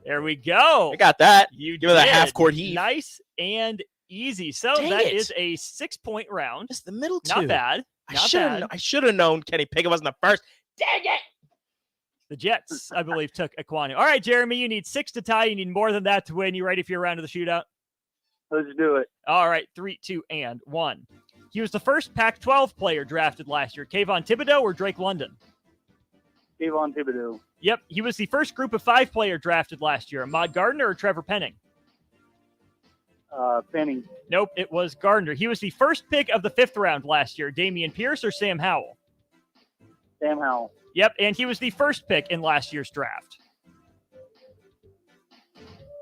There we go. I got that. You give it a half-court heave. Nice and easy. So Dang that it. is a 6-point round. Just the middle two. Not bad. I should have known Kenny Pickett wasn't the first. Dang it. The Jets, I believe, took Ekwonu. All right, Jeremy, you need 6 to tie. You need more than that to win. You ready for your round of the shootout? Let's do it. All right, 3, 2, and 1. He was the first Pac-12 player drafted last year. Kayvon Thibodeau or Drake London? Kayvon Thibodeau. Yep, he was the first group of 5 player drafted last year. Ahmad Gardner or Trevor Penning? Penning. Nope, it was Gardner. He was the first pick of the 5th round last year. Damian Pierce or Sam Howell? Sam Howell. Yep, and he was the first pick in last year's draft.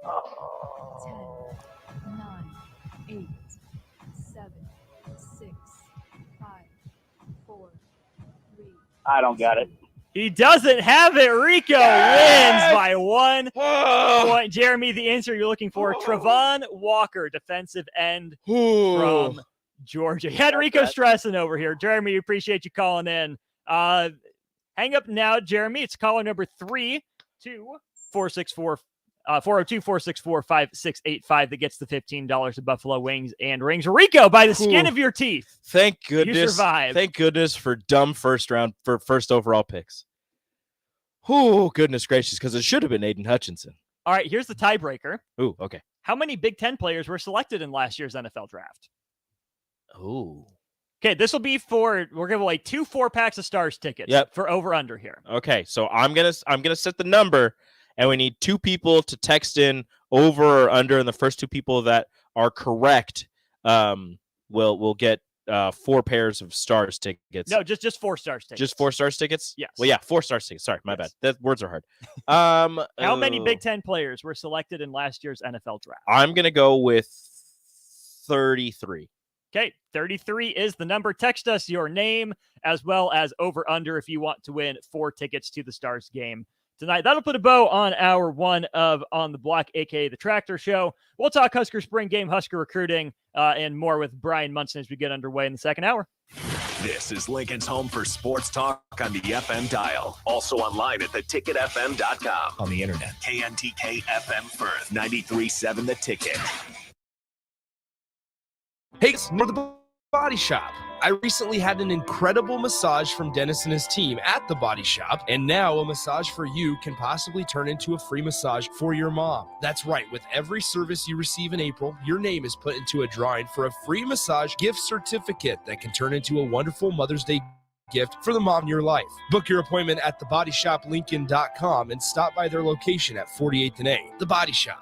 10, 9, 8, 7, 6, 5, 4, 3. I don't got it. He doesn't have it. Rico wins by 1 point. Jeremy, the answer you're looking for, Travon Walker, defensive end from Georgia. He had Rico stressing over here. Jeremy, we appreciate you calling in. Hang up now, Jeremy. It's caller number 402-464-5685 that gets the $15 of Buffalo Wings and Rings. Rico, by the skin of your teeth. Thank goodness. You survived. Thank goodness for dumb first overall picks. Oh, goodness gracious, because it should have been Aiden Hutchinson. All right, here's the tiebreaker. Ooh, okay. How many Big Ten players were selected in last year's NFL draft? Ooh. Okay, this will be we're giving away 2 4-packs of Stars tickets for over-under here. Okay, so I'm gonna set the number, and we need 2 people to text in over or under, and the first 2 people that are correct will get 4 pairs of Stars tickets. No, just 4 Stars tickets. Just 4 Stars tickets? Yes. Well, yeah, 4 Stars tickets. Sorry, my bad. Words are hard. How many Big Ten players were selected in last year's NFL draft? I'm gonna go with 33. Okay, 33 is the number. Text us your name as well as over-under if you want to win 4 tickets to the Stars game tonight. That'll put a bow on hour 1 of On the Block, a.k.a. The Tractor Show. We'll talk Husker spring game, Husker recruiting, and more with Brian Munson as we get underway in the second hour. This is Lincoln's home for sports talk on the FM dial. Also online at theticketfm.com. On the internet. KNTK FM Firth, 93.7 The Ticket. Hey, it's near the body shop. I recently had an incredible massage from Dennis and his team at the Body Shop, and now a massage for you can possibly turn into a free massage for your mom. That's right, with every service you receive in April, your name is put into a drawing for a free massage gift certificate that can turn into a wonderful Mother's Day gift for the mom in your life. Book your appointment at thebodyshoplincoln.com and stop by their location at 48th and A. The Body Shop.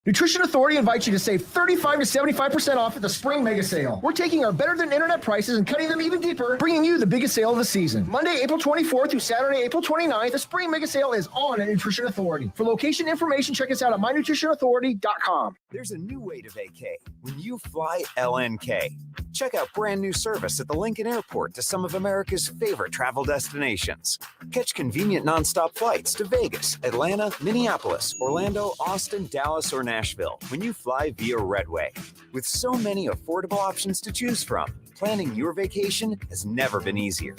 Nutrition Authority invites you to save 35 to 75% off at the Spring Mega Sale. We're taking our better than internet prices and cutting them even deeper, bringing you the biggest sale of the season. Monday, April 24th through Saturday, April 29th, the Spring Mega Sale is on at Nutrition Authority. For location information, check us out at mynutritionauthority.com. There's a new way to vacay when you fly LNK. Check out brand new service at the Lincoln Airport to some of America's favorite travel destinations. Catch convenient nonstop flights to Vegas, Atlanta, Minneapolis, Orlando, Austin, Dallas, or Nashville when you fly via Redway. With so many affordable options to choose from, planning your vacation has never been easier.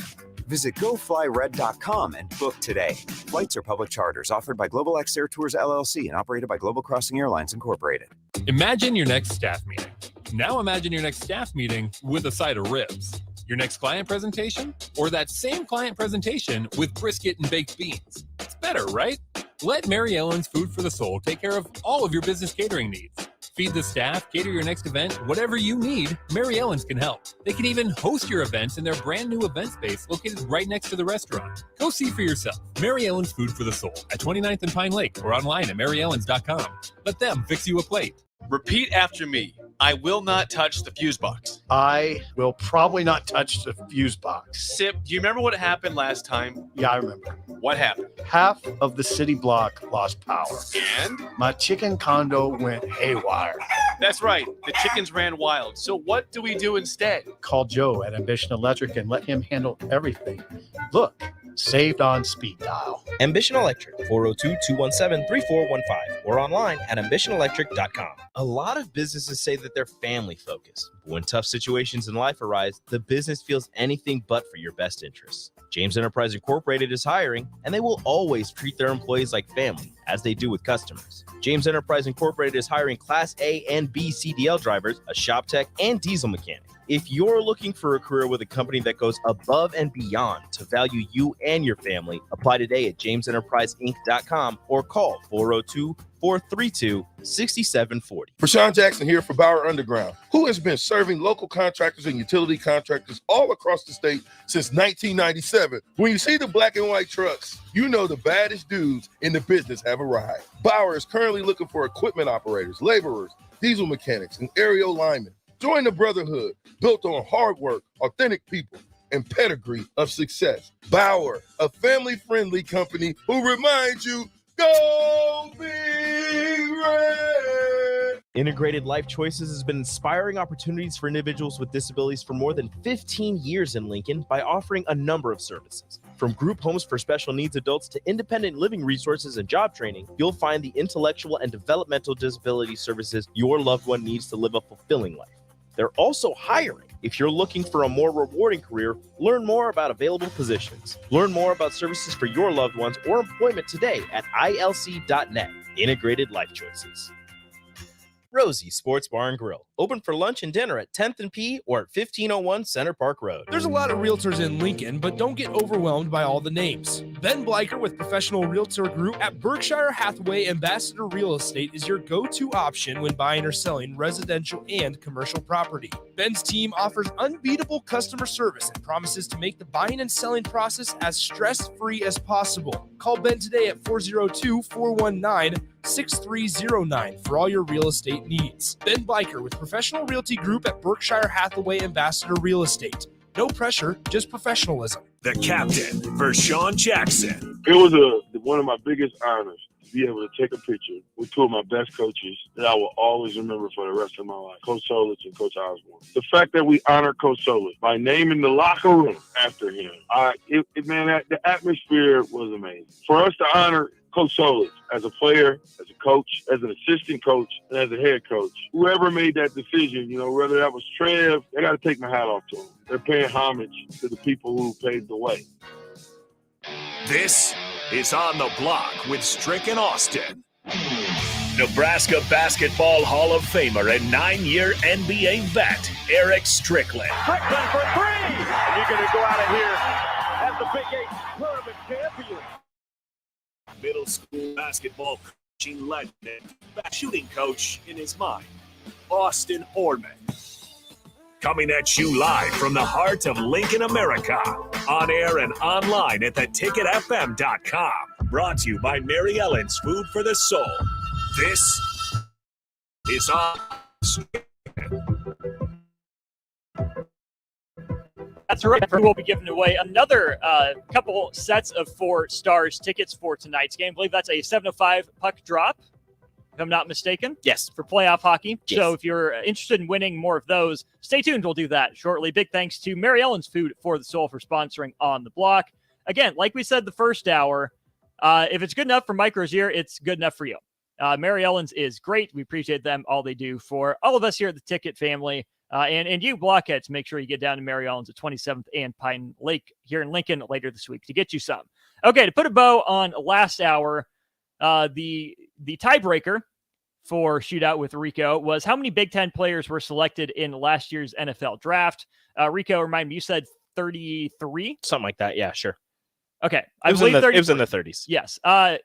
Visit goflyred.com and book today. Flights are public charters offered by Global X Air Tours LLC and operated by Global Crossing Airlines Incorporated. Imagine your next staff meeting. Now imagine your next staff meeting with a side of ribs. Your next client presentation, or that same client presentation with brisket and baked beans. It's better, right? Let Mary Ellen's Food for the Soul take care of all of your business catering needs. Feed the staff, cater your next event, whatever you need, Mary Ellen's can help. They can even host your events in their brand new event space located right next to the restaurant. Go see for yourself. Mary Ellen's Food for the Soul at 29th and Pine Lake or online at maryellens.com. Let them fix you a plate. Repeat after me. I will not touch the fuse box. I will probably not touch the fuse box. Sip, do you remember what happened last time? Yeah, I remember. What happened? Half of the city block lost power. And? My chicken condo went haywire. That's right. The chickens ran wild. So what do we do instead? Call Joe at Ambition Electric and let him handle everything. Look, saved on speed dial. Ambition Electric, 402-217-3415 or online at ambitionelectric.com. A lot of businesses say that they're family focused. But when tough situations in life arise, the business feels anything but for your best interests. James Enterprise Incorporated is hiring, and they will always treat their employees like family, as they do with customers. James Enterprise Incorporated is hiring Class A and B CDL drivers, a shop tech, and diesel mechanic. If you're looking for a career with a company that goes above and beyond to value you and your family, apply today at jamesenterpriseinc.com or call 402-432-6740. Rashawn Jackson here for Bauer Underground, who has been serving local contractors and utility contractors all across the state since 1997. When you see the black and white trucks, you know the baddest dudes in the business have arrived. Bauer is currently looking for equipment operators, laborers, diesel mechanics, and aerial linemen. Join the brotherhood built on hard work, authentic people, and pedigree of success. Bauer, a family-friendly company who reminds you, go Big Red! Integrated Life Choices has been inspiring opportunities for individuals with disabilities for more than 15 years in Lincoln by offering a number of services. From group homes for special needs adults to independent living resources and job training, you'll find the intellectual and developmental disability services your loved one needs to live a fulfilling life. They're also hiring. If you're looking for a more rewarding career, learn more about available positions. Learn more about services for your loved ones or employment today at ilc.net. Integrated Life Choices. Rosie's Sports Bar and Grill, open for lunch and dinner at 10th and P or at 1501 Center Park Road. There's a lot of realtors in Lincoln, but don't get overwhelmed by all the names. Ben Bleicher with Professional Realtor Group at Berkshire Hathaway Ambassador Real Estate is your go-to option when buying or selling residential and commercial property. Ben's team offers unbeatable customer service and promises to make the buying and selling process as stress-free as possible. Call Ben today at 402-419-6309 for all your real estate needs. Ben Bleicher with Professional Realty Group at Berkshire Hathaway Ambassador Real Estate. No pressure, just professionalism. The captain, Vershawn Jackson. It was one of my biggest honors to be able to take a picture with two of my best coaches that I will always remember for the rest of my life, Coach Solich and Coach Osborne. The fact that we honor Coach Solich by naming the locker room after him, the atmosphere was amazing. For us to honor Coach Solich as a player, as a coach, as an assistant coach, and as a head coach. Whoever made that decision, whether that was Trev, they got to take my hat off to them. They're paying homage to the people who paved the way. This is On the Block with Strick and Austin. Nebraska Basketball Hall of Famer and 9-year NBA vet, Eric Strickland. Strickland for three! And you're going to go out of here as the Big 8 tournament champion. Middle school basketball coaching legend and shooting coach in his mind, Austin Orman. Coming at you live from the heart of Lincoln, America. On air and online at theticketfm.com. Brought to you by Mary Ellen's Food for the Soul. This is on. That's right. We'll be giving away another couple sets of 4 Stars tickets for tonight's game. I believe that's a 7:05 puck drop, if I'm not mistaken. Yes. For playoff hockey. Yes. So if you're interested in winning more of those, stay tuned. We'll do that shortly. Big thanks to Mary Ellen's Food for the Soul for sponsoring On the Block. Again, like we said the first hour, if it's good enough for Mike Rozier, it's good enough for you. Mary Ellen's is great. We appreciate them, all they do for all of us here at the Ticket family. And you blockheads, make sure you get down to Mary Ellen's at 27th and Pine Lake here in Lincoln later this week to get you some. Okay, to put a bow on last hour, the tiebreaker for Shootout with Rico was how many Big Ten players were selected in last year's NFL draft. Rico, remind me, you said 33? Something like that. Yeah, sure. Okay. It was in the 30s. Yes.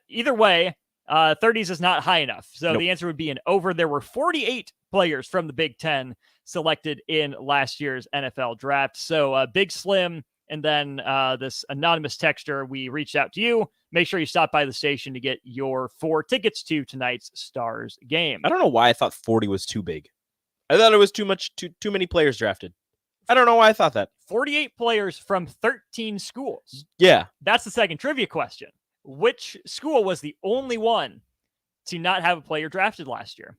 Either way, 30s is not high enough. So Nope. the answer would be an over. There were 48 players from the Big Ten selected in last year's NFL draft. So Big Slim and then this anonymous texter, we reached out to you. Make sure you stop by the station to get your 4 tickets to tonight's Stars game. I don't know why I thought 40 was too big. I thought it was too many players drafted. I don't know why I thought that. 48 players from 13 schools. Yeah. That's the second trivia question. Which school was the only one to not have a player drafted last year?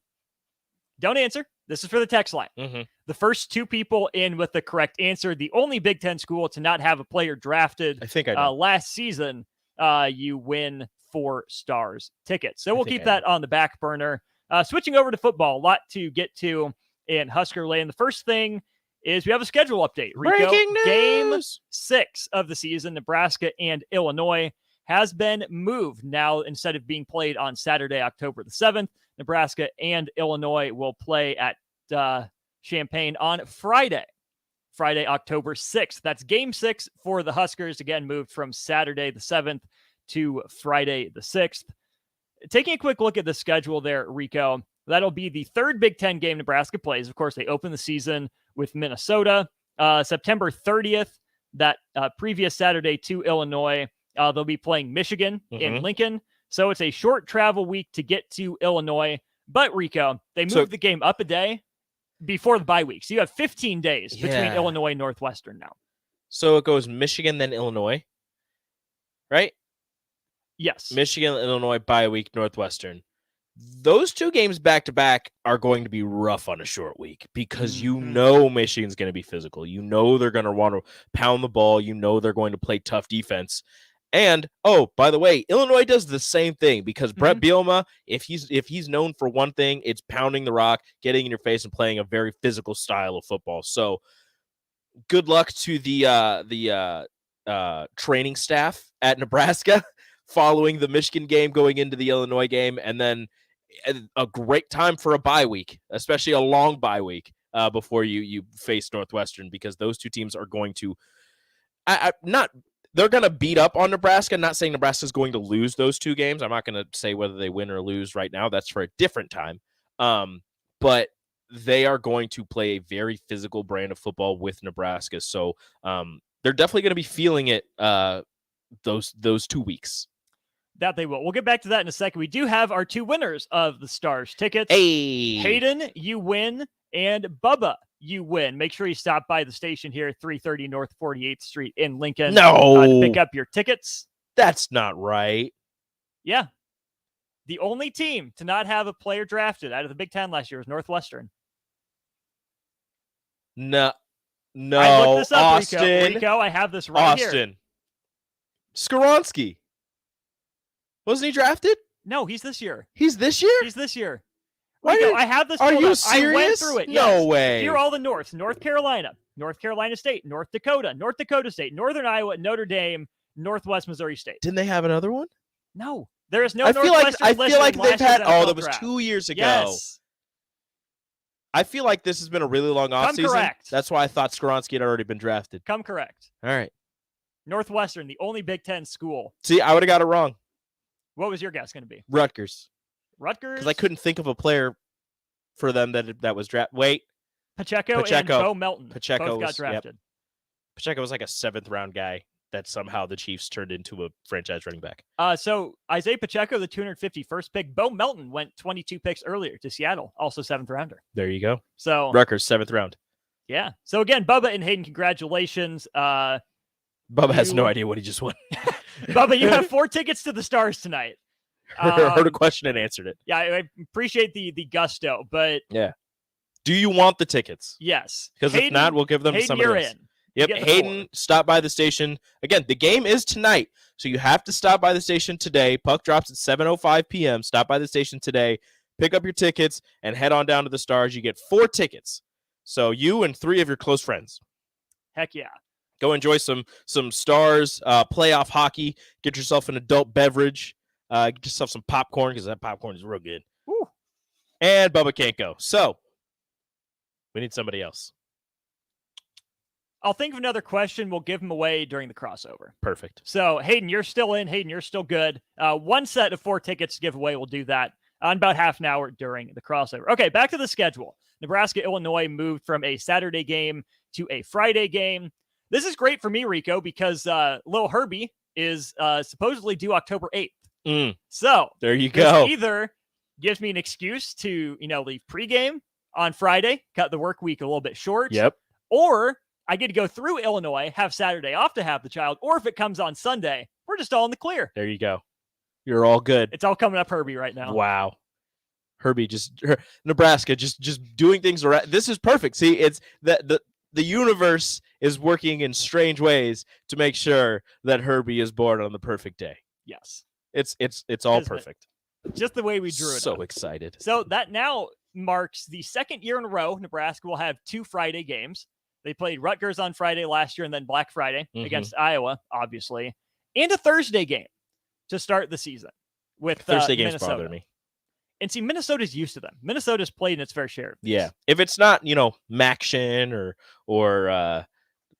Don't answer. This is for the text line. Mm-hmm. The first 2 people in with the correct answer, the only Big Ten school to not have a player drafted I think I know. last season, you win 4 Stars tickets. So we'll think keep I that on the back burner. Switching over to football, a lot to get to in Husker Land. The first thing is we have a schedule update. Rico, Breaking news! Game 6 of the season, Nebraska and Illinois, has been moved. Now, instead of being played on Saturday, October the 7th, Nebraska and Illinois will play at Champaign on Friday, October 6th. That's game 6 for the Huskers. Again, moved from Saturday the 7th to Friday the 6th. Taking a quick look at the schedule there, Rico, that'll be the 3rd Big Ten game Nebraska plays. Of course, they open the season with Minnesota. September 30th, that previous Saturday to Illinois, they'll be playing Michigan in Lincoln. So it's a short travel week to get to Illinois. But, Rico, they moved the game up a day before the bye week. So you have 15 days between Illinois and Northwestern now. So it goes Michigan, then Illinois, right? Yes. Michigan, Illinois, bye week, Northwestern. Those 2 games back-to-back are going to be rough on a short week because you know Michigan's going to be physical. You know they're going to want to pound the ball. You know they're going to play tough defense. And, oh, by the way, Illinois does the same thing because Brett Bielema, if he's known for one thing, it's pounding the rock, getting in your face, and playing a very physical style of football. So good luck to the training staff at Nebraska following the Michigan game, going into the Illinois game, and then a great time for a bye week, especially a long bye week before you face Northwestern, because those 2 teams are going to they're going to beat up on Nebraska. I'm not saying Nebraska's going to lose those 2 games. I'm not going to say whether they win or lose right now. That's for a different time. But they are going to play a very physical brand of football with Nebraska. So they're definitely going to be feeling it those 2 weeks. That they will. We'll get back to that in a second. We do have our 2 winners of the Stars tickets. Hey, Hayden, you win, and Bubba, you win. Make sure you stop by the station here at 330 North 48th Street in Lincoln. To pick up your tickets. That's not right. Yeah. The only team to not have a player drafted out of the Big Ten last year was Northwestern. No, I looked this up, Austin. Rico, I have this right here. Austin. Skoronsky. Wasn't he drafted? No, he's this year. He's this year? He's this year. Why Rico, I have this. Are pulled you up. serious? I went through it. No yes. way. Here are all the Norths: North Carolina, North Carolina State, North Dakota, North Dakota State, Northern Iowa, Notre Dame, Northwest Missouri State. Didn't they have another one? No, There is no I feel Northwestern like they've had. NFL That was draft. 2 years ago. Yes. I feel like this has been a really long offseason. correct. That's why I thought Skoronski had already been drafted. Come correct. All right. Northwestern, the only Big Ten school. See, I would have got it wrong. What was your guess going to be? Rutgers. Rutgers? Because I couldn't think of a player for them that was drafted. Wait. Pacheco and Bo Melton Pacheco both got drafted. Pacheco was like a 7th round guy that somehow the Chiefs turned into a franchise running back. So Isaiah Pacheco, the 251st pick. Bo Melton went 22 picks earlier to Seattle, also 7th rounder. There you go. So Rutgers, 7th round. Yeah. So again, Bubba and Hayden, congratulations. Bubba has no idea what he just won. Bubba, you have 4 tickets to the Stars tonight. Heard a question and answered it. Yeah, I appreciate the gusto, but yeah. Do you want the tickets? Yes. Because if not, we'll give them to somebody else. In. Yep. Hayden, stop by the station. Again, the game is tonight, so you have to stop by the station today. Puck drops at 7:05 p.m. Stop by the station today, pick up your tickets, and head on down to the Stars. You get 4 tickets. So you and 3 of your close friends. Heck yeah. Go enjoy some Stars playoff hockey. Get yourself an adult beverage. Get yourself some popcorn because that popcorn is real good. Woo. And Bubba can't go. So we need somebody else. I'll think of another question. We'll give them away during the crossover. Perfect. So Hayden, you're still in. Hayden, you're still good. 1 set of 4 tickets to give away. We'll do that on about half an hour during the crossover. Okay, back to the schedule. Nebraska, Illinois moved from a Saturday game to a Friday game. This is great for me, Rico, because Lil Herbie is supposedly due October 8th. So there you go. Either gives me an excuse to, leave pregame on Friday, cut the work week a little bit short. Yep. Or I get to go through Illinois, have Saturday off to have the child. Or if it comes on Sunday, we're just all in the clear. There you go. You're all good. It's all coming up Herbie right now. Wow. Herbie Nebraska just doing things right. This is perfect. See, it's the universe is working in strange ways to make sure that Herbie is born on the perfect day. Yes. It's all perfect. Just the way we drew it. So excited. So that now marks the 2nd year in a row Nebraska will have 2 Friday games. They played Rutgers on Friday last year and then Black Friday against Iowa, obviously, and a Thursday game to start the season with Thursday games Minnesota. bother me. And see, Minnesota's used to them. Minnesota's played in its fair share. Yeah. If it's not, Maction or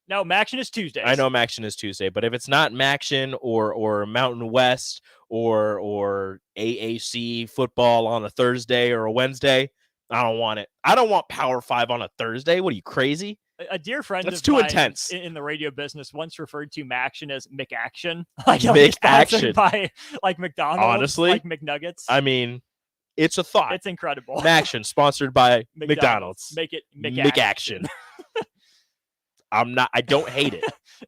no, Maction is Tuesday. I know Maction is Tuesday, but if it's not Maction or Mountain West or AAC football on a Thursday or a Wednesday, I don't want it. I don't want Power 5 on a Thursday. What are you, crazy? A dear friend That's of too mine intense. in the radio business once referred to Maction as McAction. Like McAction. By like McDonald's, honestly, like McNuggets. I mean, it's a thought. It's incredible. Maction, sponsored by McDonald's. Make it McAction. I don't hate it.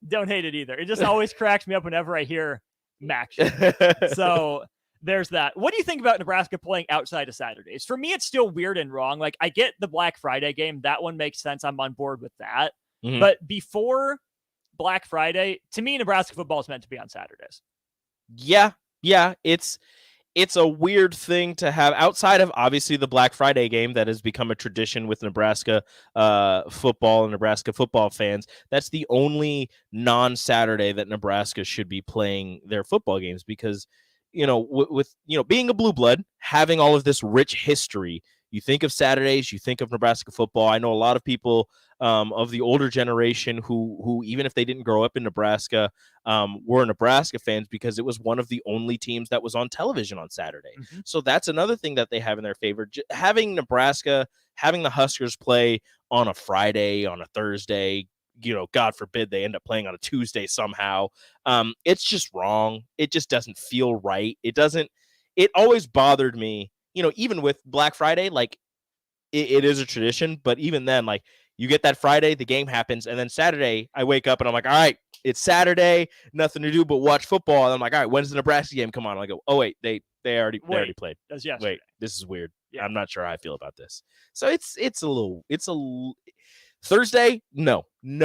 Don't hate it either. It just always cracks me up whenever I hear Maction. So there's that. What do you think about Nebraska playing outside of Saturdays? For me, it's still weird and wrong. Like, I get the Black Friday game. That one makes sense. I'm on board with that. Mm-hmm. But before Black Friday, to me, Nebraska football is meant to be on Saturdays. Yeah. It's a weird thing to have outside of obviously the Black Friday game that has become a tradition with Nebraska football and Nebraska football fans. That's the only non-Saturday that Nebraska should be playing their football games because, with being a blue blood, having all of this rich history, you think of Saturdays, you think of Nebraska football. I know a lot of people of the older generation who even if they didn't grow up in Nebraska, were Nebraska fans because it was one of the only teams that was on television on Saturday. Mm-hmm. So that's another thing that they have in their favor. Having Nebraska, having the Huskers play on a Friday, on a Thursday, God forbid they end up playing on a Tuesday somehow. It's just wrong. It just doesn't feel right. It always bothered me, even with Black Friday, like it is a tradition, but even then, like you get that Friday, the game happens, and then Saturday I wake up and I'm like, all right, it's Saturday, nothing to do but watch football. And I'm like, all right, when's the Nebraska game come on? And I go, oh wait, they already played. That's yesterday. Wait, this is weird. Yeah. I'm not sure how I feel about this. So it's a Thursday, no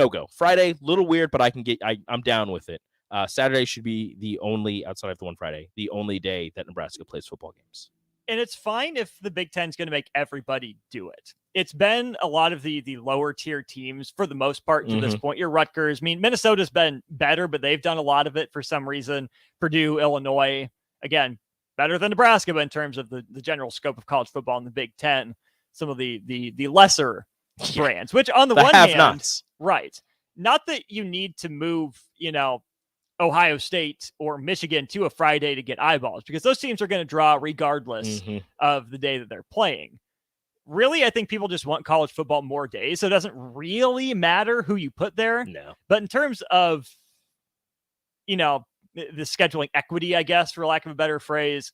go. Friday, little weird, but I'm down with it. Saturday should be the only, outside of the one Friday, the only day that Nebraska plays football games. And it's fine if the Big Ten is going to make everybody do it. It's been a lot of the lower tier teams for the most part to this point. Your Rutgers, Minnesota's been better, but they've done a lot of it for some reason. Purdue, Illinois, again, better than Nebraska, but in terms of the general scope of college football in the Big Ten, some of the lesser brands, which on the one hand, have-nots. right, not that you need to move, Ohio State or Michigan to a Friday to get eyeballs, because those teams are going to draw regardless of the day that they're playing. Really, I think people just want college football more days, so it doesn't really matter who you put there. No. But in terms of, the scheduling equity, I guess, for lack of a better phrase,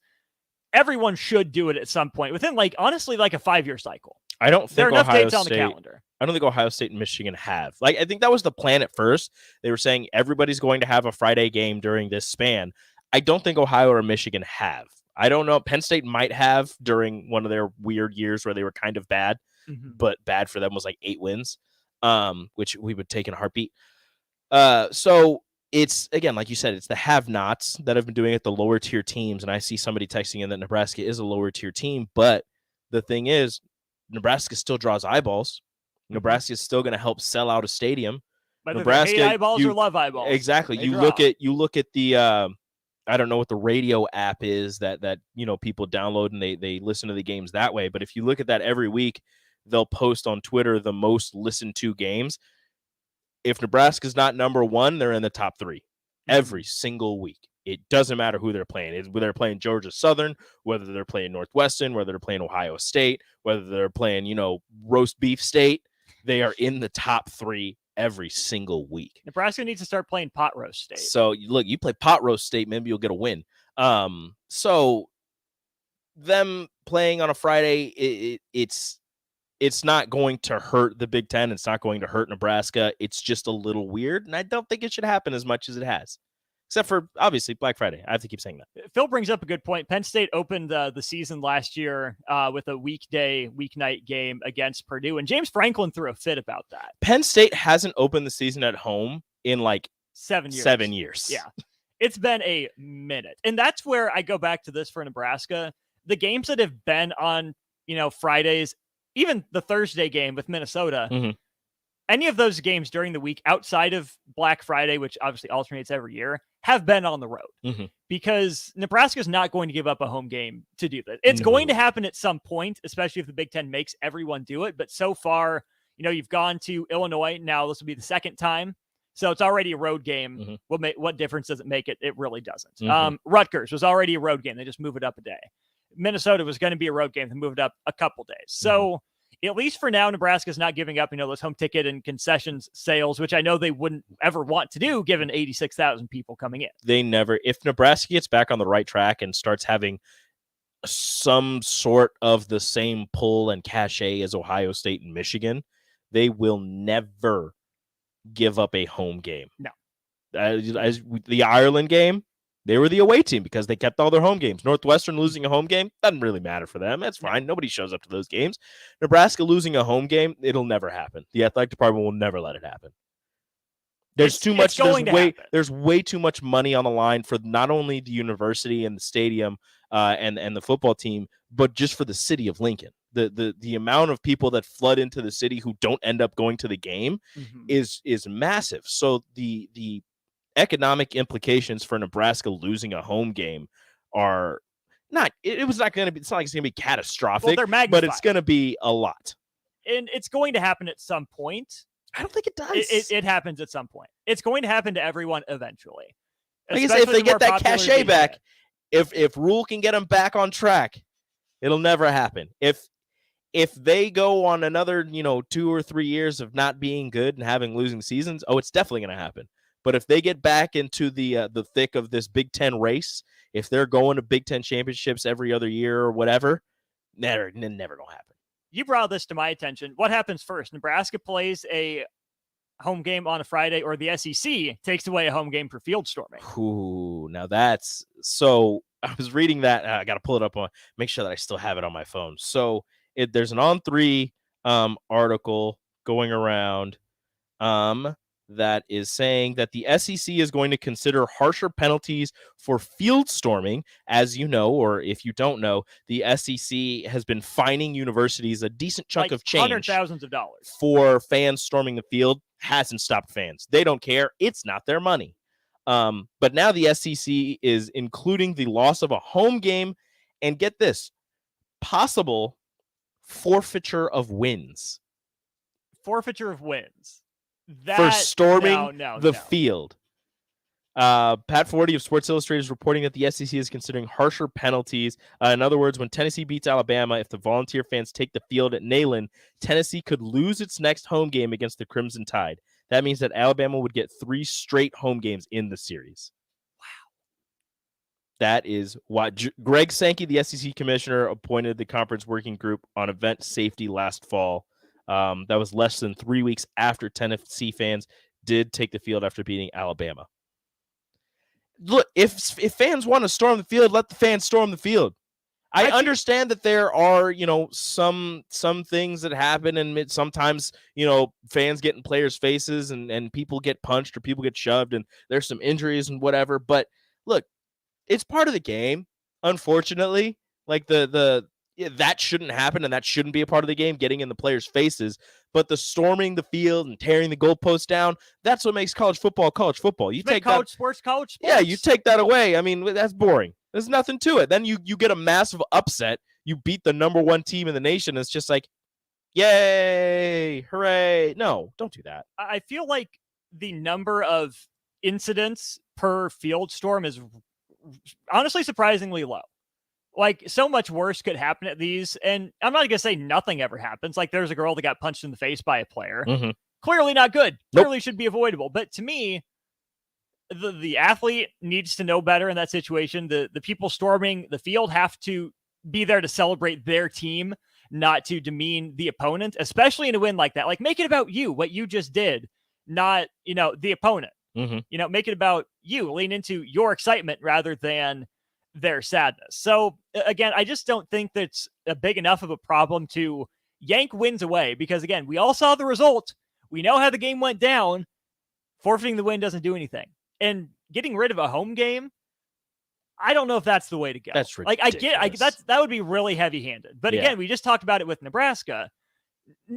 everyone should do it at some point within, honestly, a 5-year cycle. I don't think there are enough Ohio dates on the State- calendar. I don't think Ohio State and Michigan have. I think that was the plan at first. They were saying everybody's going to have a Friday game during this span. I don't think Ohio or Michigan have. I don't know. Penn State might have during one of their weird years where they were kind of bad, but bad for them was 8 wins, which we would take in a heartbeat. So it's, again, like you said, it's the have-nots that have been doing it, the lower tier teams. And I see somebody texting in that Nebraska is a lower tier team, but the thing is, Nebraska still draws eyeballs. Nebraska is still going to help sell out a stadium. Whether Nebraska, they hate eyeballs or love eyeballs. Exactly. You look at the I don't know what the radio app is that people download and they listen to the games that way. But if you look at that every week, they'll post on Twitter the most listened to games. If Nebraska's not number 1, they're in the top 3 every single week. It doesn't matter who they're playing. Whether they're playing Georgia Southern, whether they're playing Northwestern, whether they're playing Ohio State, whether they're playing, roast beef state, they are in the top 3 every single week. Nebraska needs to start playing pot roast state. So look, you play pot roast state, maybe you'll get a win. So them playing on a Friday, it's not going to hurt the Big Ten. It's not going to hurt Nebraska. It's just a little weird, and I don't think it should happen as much as it has. Except for, obviously, Black Friday. I have to keep saying that. Phil brings up a good point. Penn State opened the season last year with a weeknight game against Purdue, and James Franklin threw a fit about that. Penn State hasn't opened the season at home in 7 years. 7 years. Yeah. It's been a minute. And that's where I go back to this for Nebraska. The games that have been on, Fridays, even the Thursday game with Minnesota, any of those games during the week outside of Black Friday, which obviously alternates every year, have been on the road because Nebraska is not going to give up a home game to do that. It's going to happen at some point, especially if the Big Ten makes everyone do it. But so far, you've gone to Illinois. Now this will be the second time. So it's already a road game. What difference does it make? It really doesn't. Rutgers was already a road game. They just move it up a day. Minnesota was going to be a road game. They moved it up a couple days. So at least for now, Nebraska's not giving up, those home ticket and concessions sales, which I know they wouldn't ever want to do given 86,000 people coming in. They never, if Nebraska gets back on the right track and starts having some sort of the same pull and cachet as Ohio State and Michigan, they will never give up a home game. No. As the Ireland game, they were the away team because they kept all their home games. Northwestern losing a home game doesn't really matter for them. That's fine. Nobody shows up to those games. Nebraska losing a home game, it'll never happen. The athletic department will never let it happen. There's too much. There's way too much money on the line for not only the university and the stadium and the football team, but just for the city of Lincoln. The amount of people that flood into the city who don't end up going to the game is massive. So the economic implications for Nebraska losing a home game are not. It's not like it's going to be catastrophic. Well, they're magnified, but it's going to be a lot, and it's going to happen at some point. I don't think it does. It happens at some point. It's going to happen to everyone eventually. Like I say, if they get that cachet back, if Rule can get them back on track, it'll never happen. If they go on another 2 or 3 years of not being good and having losing seasons, it's definitely going to happen. But if they get back into the thick of this Big Ten race, if they're going to Big Ten championships every other year or whatever, never going to happen. You brought this to my attention. What happens first? Nebraska plays a home game on a Friday, or the SEC takes away a home game for field storming? Ooh, now that's so. I was reading that. I got to pull it up on. Make sure that I still have it on my phone. So there's an On3 article going around. That is saying that the SEC is going to consider harsher penalties for field storming. As you know, or if you don't know, the SEC has been fining universities a decent chunk of change, hundreds of thousands of dollars, for fans storming the field. Hasn't stopped fans. They don't care. It's not their money. But now the SEC is including the loss of a home game, and get this, possible forfeiture of wins. Forfeiture of wins. For storming No. field. Pat Forty of Sports Illustrated is reporting that the SEC is considering harsher penalties. In other words, when Tennessee beats Alabama, if the Volunteer fans take the field at Neyland, Tennessee could lose its next home game against the Crimson Tide. That means that Alabama would get 3 straight home games in the series. Wow. That is what Greg Sankey, the SEC commissioner, appointed the conference working group on event safety last fall. That was less than 3 weeks after Tennessee fans did take the field after beating Alabama. Look, if fans want to storm the field, let the fans storm the field. I understand that there are, some things that happen, and sometimes, fans get in players' faces and people get punched or people get shoved and there's some injuries and whatever. But look, it's part of the game. Unfortunately, like that shouldn't happen, and that shouldn't be a part of the game, getting in the players' faces. But the storming the field and tearing the goalposts down, that's what makes college football college football. You take college sports. Yeah, you take that away. I mean, that's boring. There's nothing to it. Then you get a massive upset. You beat the number 1 team in the nation. It's just like, yay, hooray. No, don't do that. I feel like the number of incidents per field storm is honestly surprisingly low. Like, so much worse could happen at these. And I'm not going to say nothing ever happens. Like, there's a girl that got punched in the face by a player. Mm-hmm. Clearly not good. Nope. Clearly should be avoidable. But to me, the athlete needs to know better in that situation. The people storming the field have to be there to celebrate their team, not to demean the opponent, especially in a win like that. Like, make it about you, what you just did, not, the opponent. Mm-hmm. Make it about you. Lean into your excitement rather than their sadness. So again, I just don't think that's a big enough of a problem to yank wins away, because again, we all saw the result. We know how the game went down. Forfeiting the win doesn't do anything. And getting rid of a home game, I don't know if that's the way to go. That's ridiculous. That would be really heavy-handed. But again, we just talked about it with Nebraska.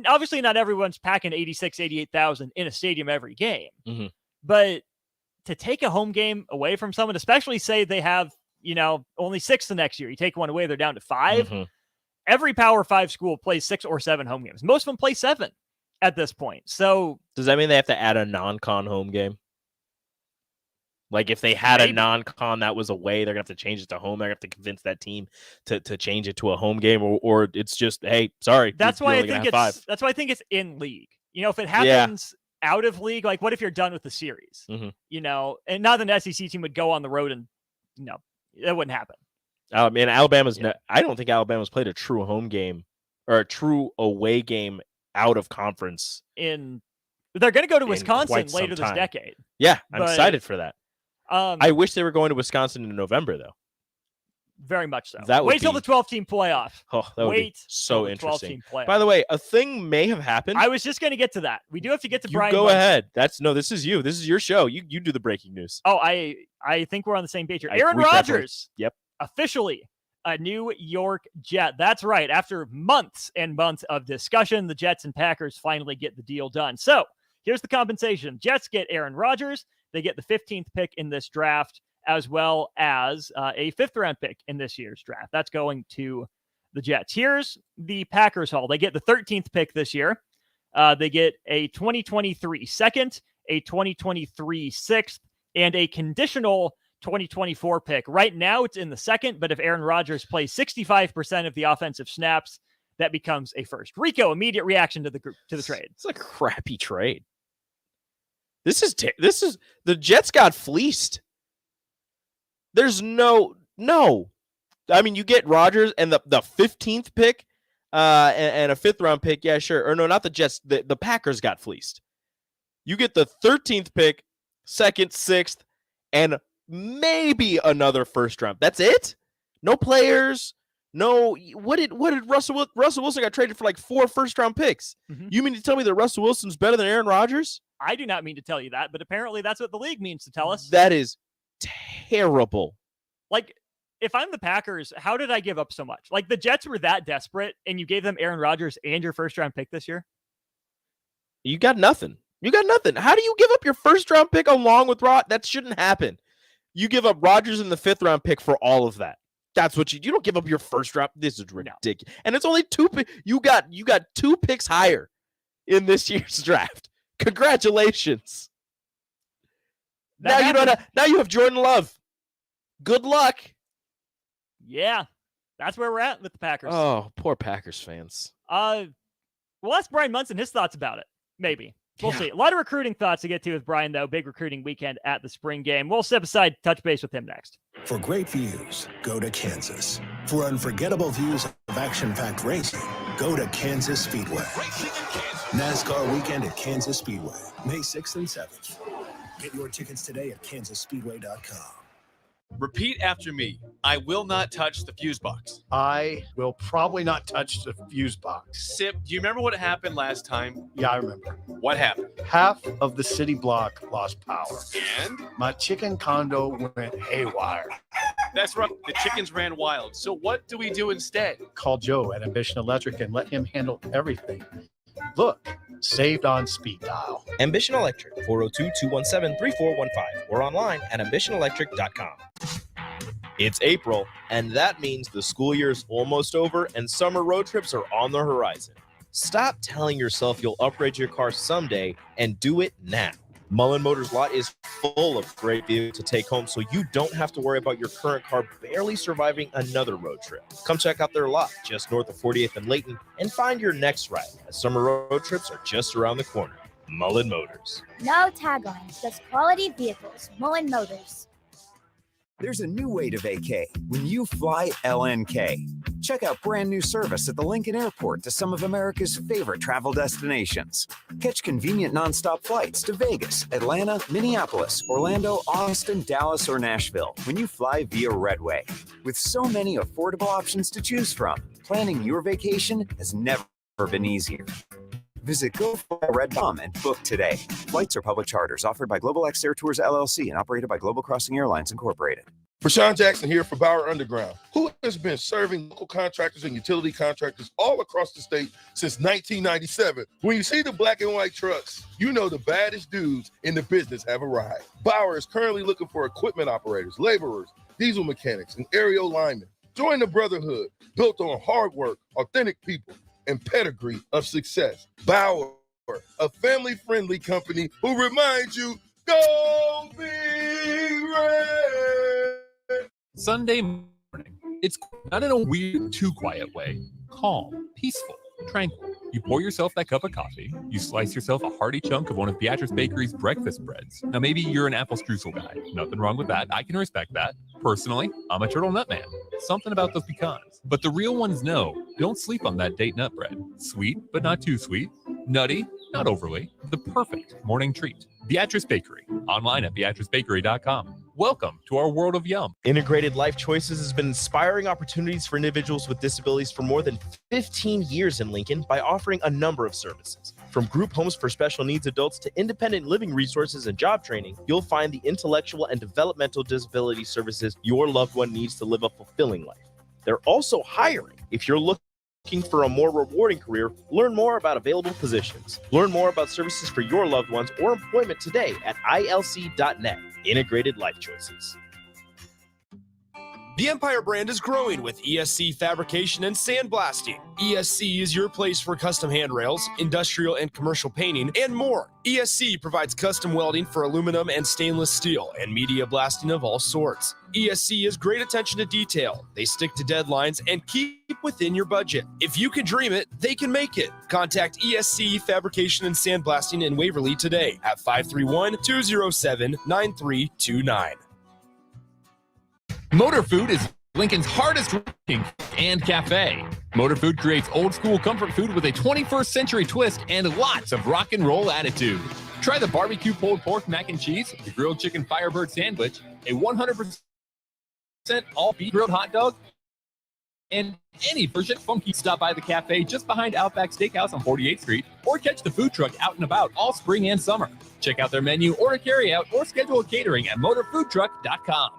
Obviously, not everyone's packing 88,000 in a stadium every game. Mm-hmm. But to take a home game away from someone, especially say they have, only 6 the next year. You take one away, they're down to 5. Mm-hmm. Every Power 5 school plays 6 or 7 home games. Most of them play 7 at this point. So does that mean they have to add a non-con home game? Like, if they had a non-con that was away, they're going to have to change it to home. They're going to have to convince that team to change it to a home game, or it's just, hey, sorry. That's why I think it's in league. If it happens out of league, like, what if you're done with the series? Mm-hmm. And not an SEC team would go on the road and, that wouldn't happen. I don't think Alabama's played a true home game or a true away game out of conference. They're going to go to Wisconsin later this decade. Yeah, I'm excited for that. I wish they were going to Wisconsin in November, though. Very much so. Wait till the 12-team playoff. Oh, that would be so interesting. By the way, a thing may have happened. I was just going to get to that. We do have to get to Brian. Go ahead. This is you. This is your show. You do the breaking news. Oh, I think we're on the same page here. Aaron Rodgers. Yep. Officially a New York Jet. That's right. After months and months of discussion, the Jets and Packers finally get the deal done. So here's the compensation. Jets get Aaron Rodgers. They get the 15th pick in this draft, as well as a 5th-round pick in this year's draft. That's going to the Jets. Here's the Packers haul. They get the 13th pick this year. They get a 2023 second, a 2023 6th, and a conditional 2024 pick. Right now, it's in the second, but if Aaron Rodgers plays 65% of the offensive snaps, that becomes a first. Rico, immediate reaction to the trade. It's a crappy trade. This is the Jets got fleeced. There's no. I mean, you get Rodgers and the 15th pick and a 5th-round pick. Yeah, sure. Or no, not the Jets. The Packers got fleeced. You get the 13th pick, 2nd, 6th, and maybe another 1st-round. That's it? No players. No. What did Russell Wilson got traded for like 4 1st-round picks? Mm-hmm. You mean to tell me that Russell Wilson's better than Aaron Rodgers? I do not mean to tell you that, but apparently that's what the league means to tell us. That is terrible. Like, if I'm the Packers, how did I give up so much? Like, the Jets were that desperate, and you gave them Aaron Rodgers and your 1st-round pick this year? You got nothing. You got nothing. How do you give up your first round pick along with Rod? That shouldn't happen. You give up Rodgers in the 5th round pick for all of that. That's what you don't give up your first round. This is ridiculous. And it's only 2 picks. You got 2 picks higher in this year's draft. Congratulations. Now you have Jordan Love. Good luck. Yeah, that's where we're at with the Packers. Oh, poor Packers fans. We'll ask Brian Munson his thoughts about it. Maybe. We'll see. A lot of recruiting thoughts to get to with Brian, though. Big recruiting weekend at the spring game. We'll step aside, touch base with him next. For great views, go to Kansas. For unforgettable views of action-packed racing, go to Kansas Speedway. NASCAR weekend at Kansas Speedway, May 6th and 7th. Get your tickets today at kansasspeedway.com. Repeat after me. I will not touch the fuse box. I will probably not touch the fuse box. Sip, do you remember what happened last time? Yeah, I remember. What happened? Half of the city block lost power. And? My chicken condo went haywire. That's right. The chickens ran wild. So what do we do instead? Call Joe at Ambition Electric and let him handle everything. Look, saved on speed dial. Ambition Electric, 402-217-3415 or online at ambitionelectric.com. It's April, and that means the school year is almost over and summer road trips are on the horizon. Stop telling yourself you'll upgrade your car someday and do it now. Mullen Motors lot is full of great vehicles to take home, so you don't have to worry about your current car barely surviving another road trip. Come check out their lot just north of 48th and Layton and find your next ride, as summer road trips are just around the corner. Mullen Motors. No taglines, just quality vehicles. Mullen Motors. There's a new way to vacay when you fly LNK. Check out brand new service at the Lincoln Airport to some of America's favorite travel destinations. Catch convenient nonstop flights to Vegas, Atlanta, Minneapolis, Orlando, Austin, Dallas, or Nashville when you fly via Redway. With so many affordable options to choose from, planning your vacation has never been easier. Visit GoFlyRed.com and book today. Flights are public charters offered by Global X Air Tours LLC and operated by Global Crossing Airlines Incorporated. Rashawn Jackson here for Bauer Underground, who has been serving local contractors and utility contractors all across the state since 1997. When you see the black and white trucks, you know the baddest dudes in the business have arrived. Bauer is currently looking for equipment operators, laborers, diesel mechanics, and aerial linemen. Join the brotherhood built on hard work, authentic people, and pedigree of success. Bauer, a family-friendly company who reminds you, go Big Red. Sunday morning. It's not in a weird, too quiet way. Calm, peaceful, tranquil. You pour yourself that cup of coffee. You slice yourself a hearty chunk of one of Beatrice Bakery's breakfast breads. Now, maybe you're an apple streusel guy. Nothing wrong with that. I can respect that. Personally, I'm a turtle nut man. Something about those pecans. But the real ones know, don't sleep on that date nut bread. Sweet, but not too sweet. Nutty, not overly. The perfect morning treat. Beatrice Bakery. Online at beatricebakery.com. Welcome to our world of yum. Integrated Life Choices has been inspiring opportunities for individuals with disabilities for more than 15 years in Lincoln by offering a number of services. From group homes for special needs adults to independent living resources and job training, you'll find the intellectual and developmental disability services your loved one needs to live a fulfilling life. They're also hiring. If you're looking for a more rewarding career, learn more about available positions. Learn more about services for your loved ones or employment today at ilc.net. Integrated Life Choices. The Empire brand is growing with ESC fabrication and sandblasting. ESC is your place for custom handrails, industrial and commercial painting, and more. ESC provides custom welding for aluminum and stainless steel and media blasting of all sorts. ESC has great attention to detail. They stick to deadlines and keep within your budget. If you can dream it, they can make it. Contact ESC Fabrication and Sandblasting in Waverly today at 531-207-9329. Motor Food is Lincoln's hardest working and cafe. Motor Food creates old school comfort food with a 21st century twist and lots of rock and roll attitude. Try the barbecue pulled pork mac and cheese, the grilled chicken Firebird sandwich, a 100% all beef grilled hot dog, and any version funky. Stop by the cafe just behind Outback Steakhouse on 48th Street or catch the food truck out and about all spring and summer. Check out their menu, order carry out, or schedule a catering at motorfoodtruck.com.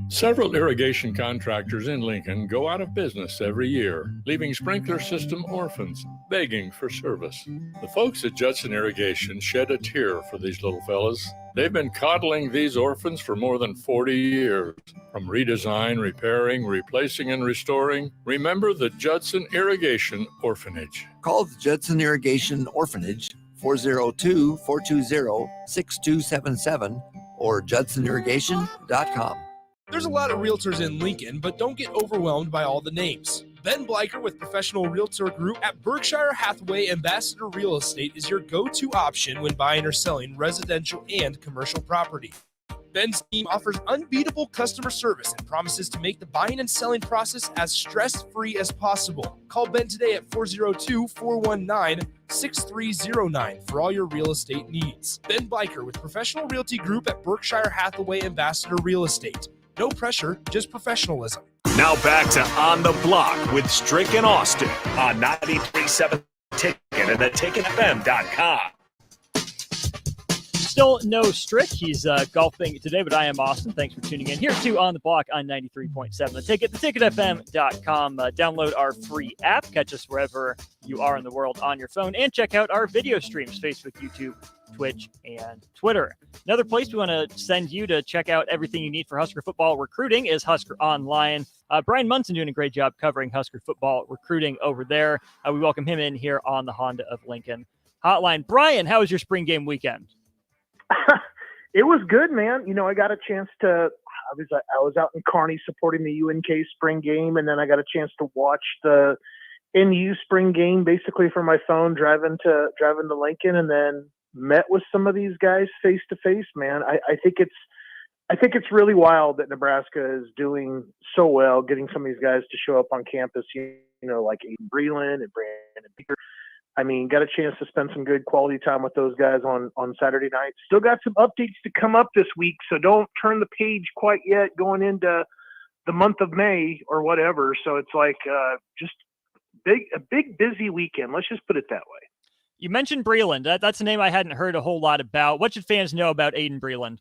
Several irrigation contractors in Lincoln go out of business every year, leaving sprinkler system orphans begging for service. The folks at Judson Irrigation shed a tear for these little fellas. They've been coddling these orphans for more than 40 years. From redesign, repairing, replacing, and restoring, remember the Judson Irrigation Orphanage. Call the Judson Irrigation Orphanage 402-420-6277 or judsonirrigation.com. There's a lot of realtors in Lincoln, but don't get overwhelmed by all the names. Ben Bleicher with Professional Realtor Group at Berkshire Hathaway Ambassador Real Estate is your go-to option when buying or selling residential and commercial property. Ben's team offers unbeatable customer service and promises to make the buying and selling process as stress-free as possible. Call Ben today at 402-419-6309 for all your real estate needs. Ben Bleicher with Professional Realty Group at Berkshire Hathaway Ambassador Real Estate. No pressure, just professionalism. Now back to On the Block with Strick and Austin on 93.7 Ticket and theticketfm.com. Still no Strick. He's golfing today, but I am Austin. Thanks for tuning in here to On the Block on 93.7 The Ticket, theticketfm.com. Download our free app. Catch us wherever you are in the world on your phone, and check out our video streams, Facebook, YouTube, Twitch, and Twitter. Another place we want to send you to check out everything you need for Husker football recruiting is Husker Online. Brian Munson doing a great job covering Husker football recruiting over there. We welcome him in here on the Honda of Lincoln hotline. Brian, how was your spring game weekend? It was good, man. You know, I got a chance to, I was out in Kearney supporting the UNK spring game, and then I got a chance to watch the NU spring game basically from my phone driving to Lincoln, and then met with some of these guys face to face, man. I think it's really wild that Nebraska is doing so well, getting some of these guys to show up on campus, you know, like Aiden Breland and Brandon Beaker. I mean, got a chance to spend some good quality time with those guys on Saturday night. Still got some updates to come up this week, so don't turn the page quite yet going into the month of May or whatever. So it's like just a big busy weekend. Let's just put it that way. You mentioned Breland. That's a name I hadn't heard a whole lot about. What should fans know about Aiden Breland?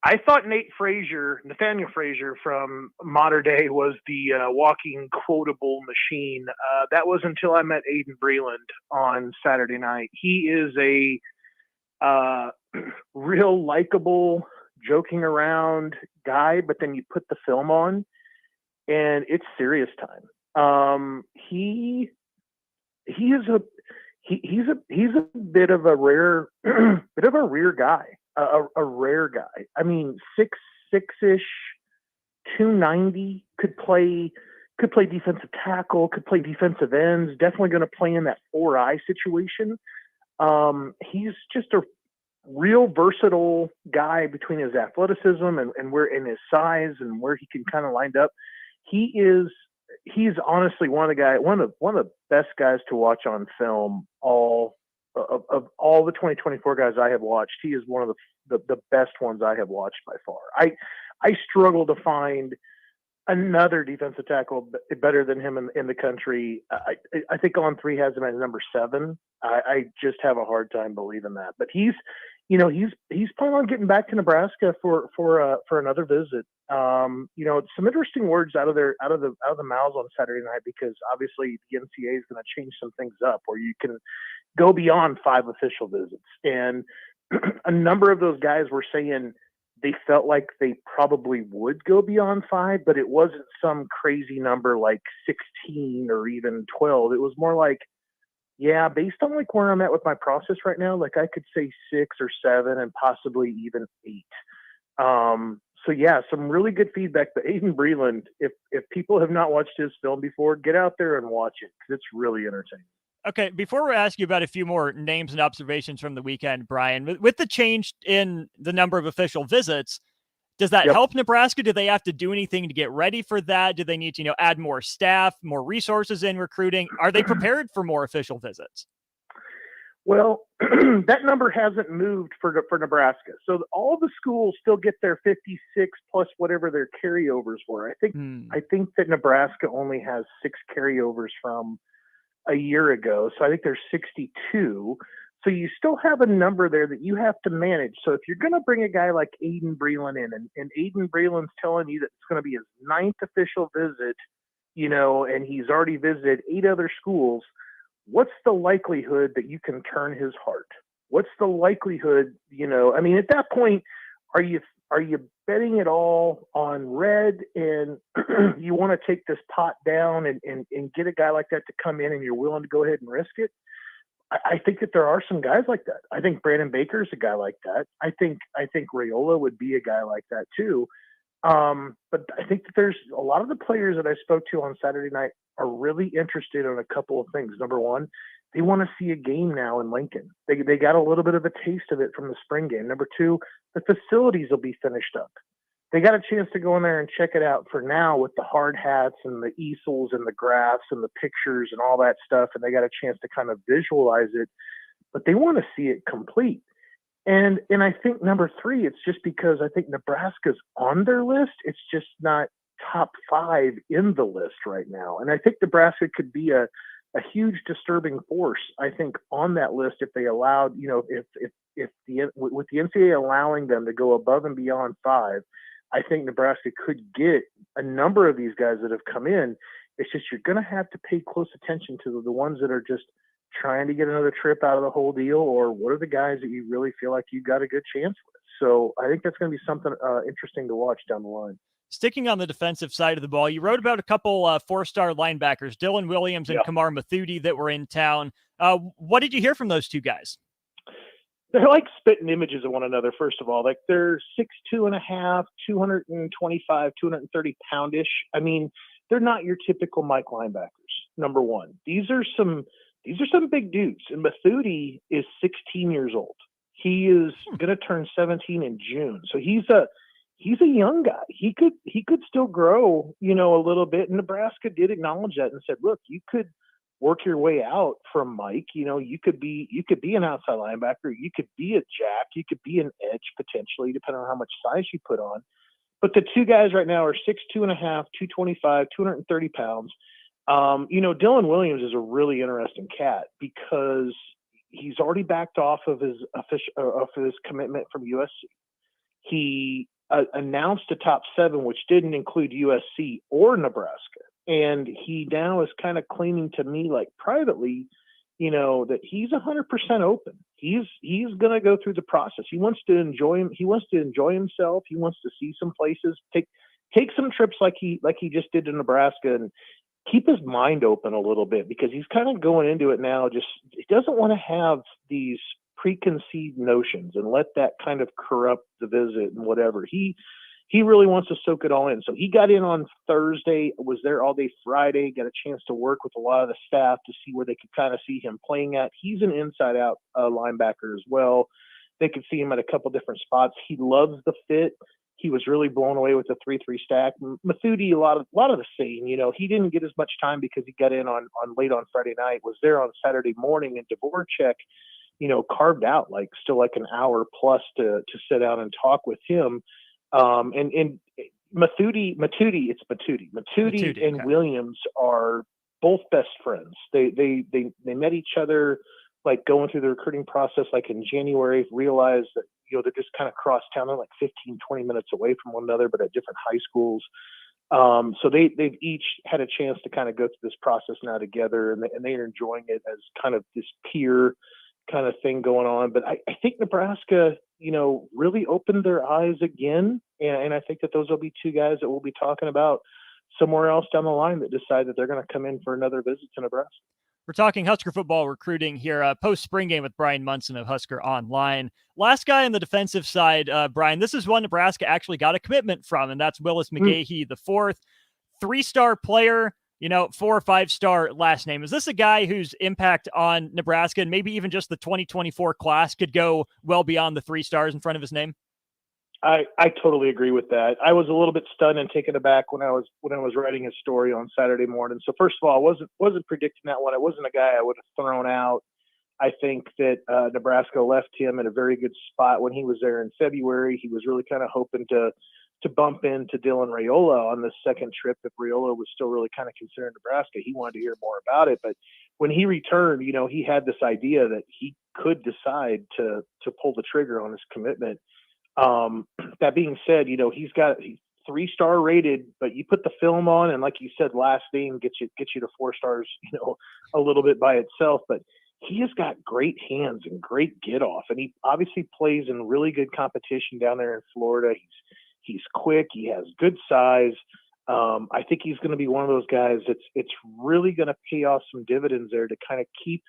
I thought Nathaniel Frazier from Modern Day was the walking quotable machine. That was until I met Aiden Breland on Saturday night. He is a real likable, joking around guy, but then you put the film on and it's serious time. He's a bit of a rare guy. A rare guy. I mean, 6'6", 290, could play defensive tackle, could play defensive ends, definitely going to play in that 4-eye situation. He's just a real versatile guy between his athleticism and where in his size and where he can kind of line up. He's honestly one of the best guys to watch on film of all the 2024 guys I have watched. He is one of the best ones I have watched by far. I struggle to find another defensive tackle better than him in the country. I think On 3 has him at number 7. I just have a hard time believing that. But he's planning on getting back to Nebraska for another visit. Some interesting words out of the mouths on Saturday night, because obviously the NCAA is going to change some things up where you can go beyond 5 official visits. And a number of those guys were saying they felt like they probably would go beyond 5, but it wasn't some crazy number like 16 or even 12. It was more like, yeah, based on like where I'm at with my process right now, like I could say 6 or 7 and possibly even 8. So yeah, some really good feedback. But Aiden Breland, if people have not watched his film before, get out there and watch it because it's really entertaining. Okay, before we ask you about a few more names and observations from the weekend, Brian, with the change in the number of official visits, does that help Nebraska? Do they have to do anything to get ready for that? Do they need to, add more staff, more resources in recruiting? Are they prepared for more official visits? Well, that number hasn't moved for Nebraska. So all the schools still get their 56 plus whatever their carryovers were. I think that Nebraska only has 6 carryovers from a year ago. So I think there's 62. So you still have a number there that you have to manage. So if you're going to bring a guy like Aiden Breland in, and Aiden Breland's telling you that it's going to be his 9th official visit, and he's already visited 8 other schools, what's the likelihood that you can turn his heart? What's the likelihood, at that point, are you betting it all on red, and you want to take this pot down and get a guy like that to come in, and you're willing to go ahead and risk it? I think that there are some guys like that. I think Brandon Baker's a guy like that. I think Raiola would be a guy like that too. But I think that there's a lot of the players that I spoke to on Saturday night are really interested in a couple of things. Number one, they want to see a game now in Lincoln. They got a little bit of a taste of it from the spring game. Number two, the facilities will be finished up. They got a chance to go in there and check it out for now with the hard hats and the easels and the graphs and the pictures and all that stuff. And they got a chance to kind of visualize it, but they want to see it complete. And I think number three, it's just because I think Nebraska's on their list. It's just not top 5 in the list right now. And I think Nebraska could be a huge disturbing force, I think, on that list if they allowed, with the NCAA allowing them to go above and beyond 5, I think Nebraska could get a number of these guys that have come in. It's just you're going to have to pay close attention to the ones that are just trying to get another trip out of the whole deal, or what are the guys that you really feel like you got a good chance with. So I think that's going to be something interesting to watch down the line. Sticking on the defensive side of the ball, you wrote about a couple 4-star linebackers, Dylan Williams and Kamar Mathudi, that were in town. What did you hear from those two guys? They're like spitting images of one another, first of all. Like, they're 6'2.5", 225, 230 poundish. I mean, they're not your typical Mike linebackers, number one. These are some big dudes. And Mathudi is 16 years old. He is going to turn 17 in June. So he's a young guy. He could still grow, a little bit. And Nebraska did acknowledge that and said, look, you could work your way out from Mike. You could be an outside linebacker. You could be a jack. You could be an edge potentially, depending on how much size you put on. But the two guys right now are 6'2.5", 225, 230 pounds. Dylan Williams is a really interesting cat because he's already backed off of his commitment from USC. He announced a top 7, which didn't include USC or Nebraska. And he now is kind of claiming to me, like privately, that he's 100% open. He's going to go through the process. He wants to enjoy him. He wants to enjoy himself. He wants to see some places, take some trips like he just did to Nebraska, and keep his mind open a little bit, because he's kind of going into it now. Just, he doesn't want to have these preconceived notions and let that kind of corrupt the visit and whatever. He really wants to soak it all in. So he got in on Thursday, was there all day Friday, got a chance to work with a lot of the staff to see where they could kind of see him playing at. He's an inside-out linebacker as well. They could see him at a couple different spots. He loves the fit. He was really blown away with the 3-3 stack. Mathudi, a lot of the same. He didn't get as much time because he got in on late on Friday night, was there on Saturday morning, and Dvorak, carved out still an hour plus to sit down and talk with him. And Mathudi and Williams are both best friends. They met each other going through the recruiting process in January, realized that they're just kind of cross town. They're 15, 20 minutes away from one another, but at different high schools. So they've each had a chance to kind of go through this process now together, and they are enjoying it as kind of this peer kind of thing going on. But I think Nebraska, really opened their eyes again. And I think that those will be two guys that we'll be talking about somewhere else down the line that decide that they're going to come in for another visit to Nebraska. We're talking Husker football recruiting here, post-spring game with Brian Munson of Husker Online. Last guy on the defensive side, Brian, this is one Nebraska actually got a commitment from, and that's Willis McGahee, the 4th. 3-star player, 4 or 5-star last name. Is this a guy whose impact on Nebraska and maybe even just the 2024 class could go well beyond the 3 stars in front of his name? I totally agree with that. I was a little bit stunned and taken aback when I was writing his story on Saturday morning. So first of all, I wasn't predicting that one. It wasn't a guy I would have thrown out. I think that Nebraska left him in a very good spot when he was there in February. He was really kind of hoping to to bump into Dylan Raiola on this second trip. If Raiola was still really kind of considering Nebraska, he wanted to hear more about it. But when he returned, he had this idea that he could decide to pull the trigger on his commitment. That being said, he's 3-star rated, but you put the film on, and like you said, last name gets you to 4 stars, a little bit by itself. But he has got great hands and great get off, and he obviously plays in really good competition down there in Florida. He's quick. He has good size. I think he's going to be one of those guys it's really going to pay off some dividends there to kind of keep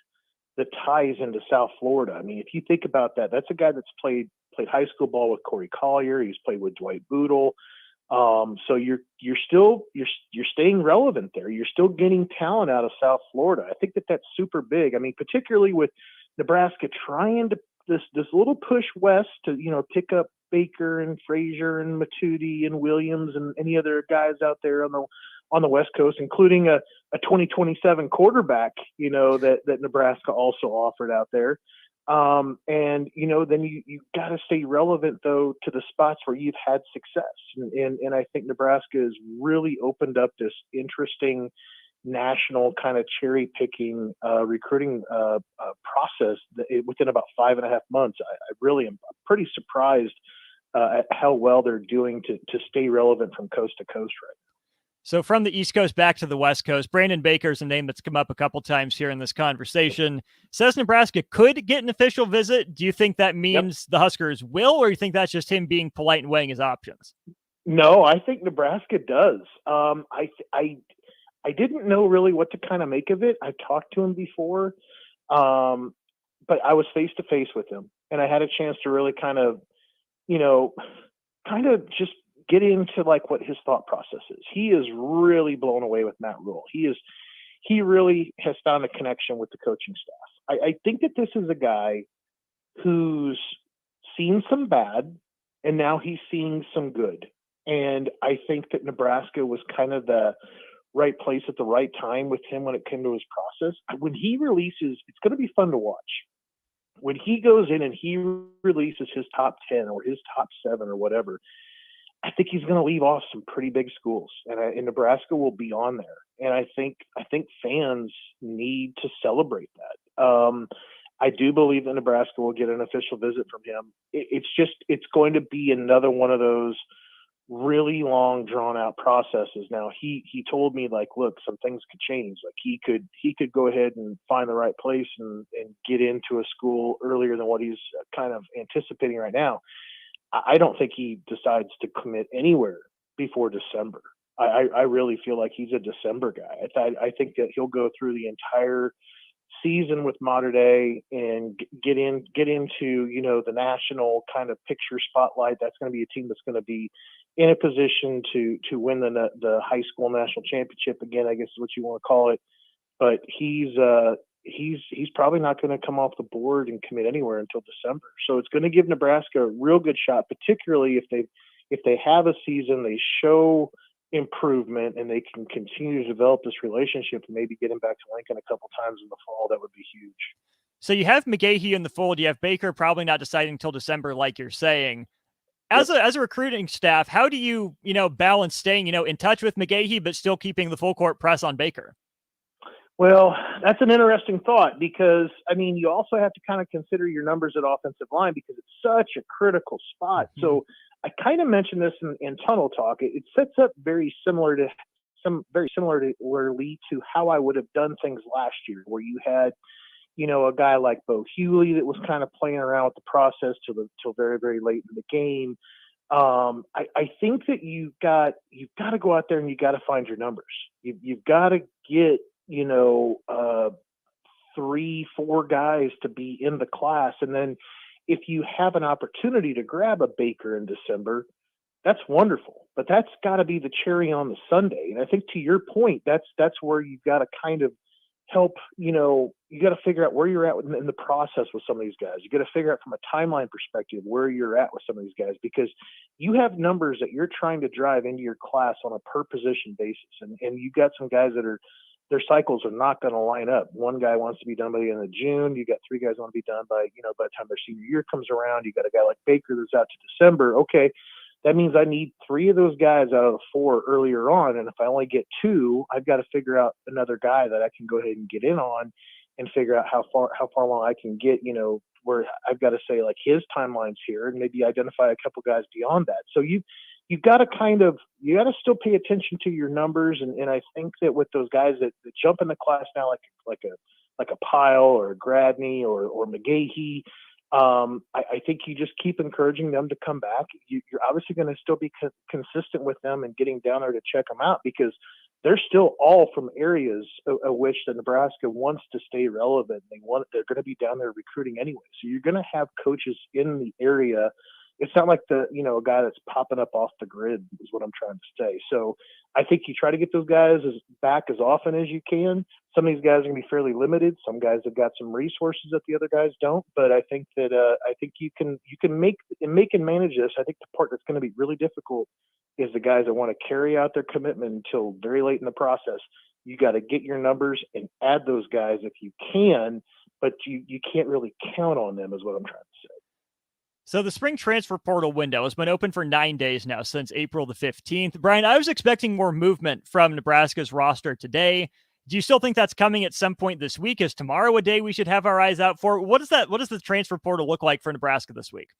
the ties into South Florida. I mean, if you think about that, that's a guy that's played high school ball with Corey Collier. He's played with Dwight Boodle. So you're staying relevant there. You're still getting talent out of South Florida. I think that's super big. I mean, particularly with Nebraska trying to this little push west to pick up Baker and Frazier and Matudi and Williams and any other guys out there on the West Coast, including a 2027 quarterback, that Nebraska also offered out there. And then you got to stay relevant though to the spots where you've had success. And I think Nebraska has really opened up this interesting national kind of cherry picking recruiting process within about 5.5 months. I really am pretty surprised at how well they're doing to stay relevant from coast to coast right now. So from the East Coast back to the West Coast, Brandon Baker is a name that's come up a couple times here in this conversation. Says Nebraska could get an official visit. Do you think that means the Huskers will, or you think that's just him being polite and weighing his options? No, I think Nebraska does. I didn't know really what to kind of make of it. I talked to him before, but I was face to face with him, and I had a chance to really kind of just get into like what his thought process is. He is really blown away with Matt Rule. He really has found a connection with the coaching staff. I think that this is a guy who's seen some bad, and now he's seeing some good. And I think that Nebraska was kind of the right place at the right time with him when it came to his process. When he releases, it's going to be fun to watch. When he goes in and he releases his top 10 or his top 7 or whatever, I think he's going to leave off some pretty big schools, and Nebraska will be on there. And I think fans need to celebrate that. I do believe that Nebraska will get an official visit from him. It's going to be another one of those really long, drawn out processes. Now he told me, like, look, some things could change. Like he could go ahead and find the right place and get into a school earlier than what he's kind of anticipating right now. I don't think he decides to commit anywhere before December. I really feel like he's a December guy. I think that he'll go through the entire season with Mater Dei and get into the national kind of picture spotlight. That's going to be a team that's going to be in a position to win the high school national championship again, I guess is what you want to call it. But he's probably not going to come off the board and commit anywhere until December. So it's going to give Nebraska a real good shot, particularly if they have a season, they show improvement, and they can continue to develop this relationship and maybe get him back to Lincoln a couple times in the fall. That would be huge. So you have McGahee in the fold. You have Baker probably not deciding until December, like you're saying. As a recruiting staff, how do you balance staying in touch with McGahee but still keeping the full court press on Baker? Well, that's an interesting thought because, I mean, you also have to kind of consider your numbers at offensive line because it's such a critical spot. Mm-hmm. So I kind of mentioned this in Tunnel Talk. It sets up very similarly to how I would have done things last year, where you had, a guy like Bo Hewley that was kind of playing around with the process till very, very late in the game. I think that you've got to go out there and you got to find your numbers. You've got to get 3-4 guys to be in the class. And then if you have an opportunity to grab a Baker in December, that's wonderful, but that's got to be the cherry on the sundae. And I think to your point, that's where you've got to kind of help, you got to figure out where you're at in the process with some of these guys. You got to figure out from a timeline perspective where you're at with some of these guys, because you have numbers that you're trying to drive into your class on a per position basis. And you got some guys that their cycles are not going to line up. One guy wants to be done by the end of June. You got 3 guys want to be done by the time their senior year comes around. You got a guy like Baker that's out to December. Okay, that means I need 3 of those guys out of the 4 earlier on. And if I only get 2, I've got to figure out another guy that I can go ahead and get in on and figure out how far along I can get, where I've got to say like his timeline's here and maybe identify a couple guys beyond that. So you've got to you got to still pay attention to your numbers. And I think that with those guys that jump in the class now, like a Pyle or a Gradney or McGahee, I think you just keep encouraging them to come back. You're obviously going to still be consistent with them and getting down there to check them out because they're still all from areas of which the Nebraska wants to stay relevant. They're going to be down there recruiting anyway. So you're going to have coaches in the area. It's not like a guy that's popping up off the grid is what I'm trying to say. So I think you try to get those guys back as often as you can. Some of these guys are going to be fairly limited. Some guys have got some resources that the other guys don't. But I think that you can make and manage this. I think the part that's going to be really difficult is the guys that want to carry out their commitment until very late in the process. You got to get your numbers and add those guys if you can, but you can't really count on them is what I'm trying to say. So the spring transfer portal window has been open for 9 days now, since April the 15th. Brian, I was expecting more movement from Nebraska's roster today. Do you still think that's coming at some point this week? Is tomorrow a day we should have our eyes out for? What does the transfer portal look like for Nebraska this week?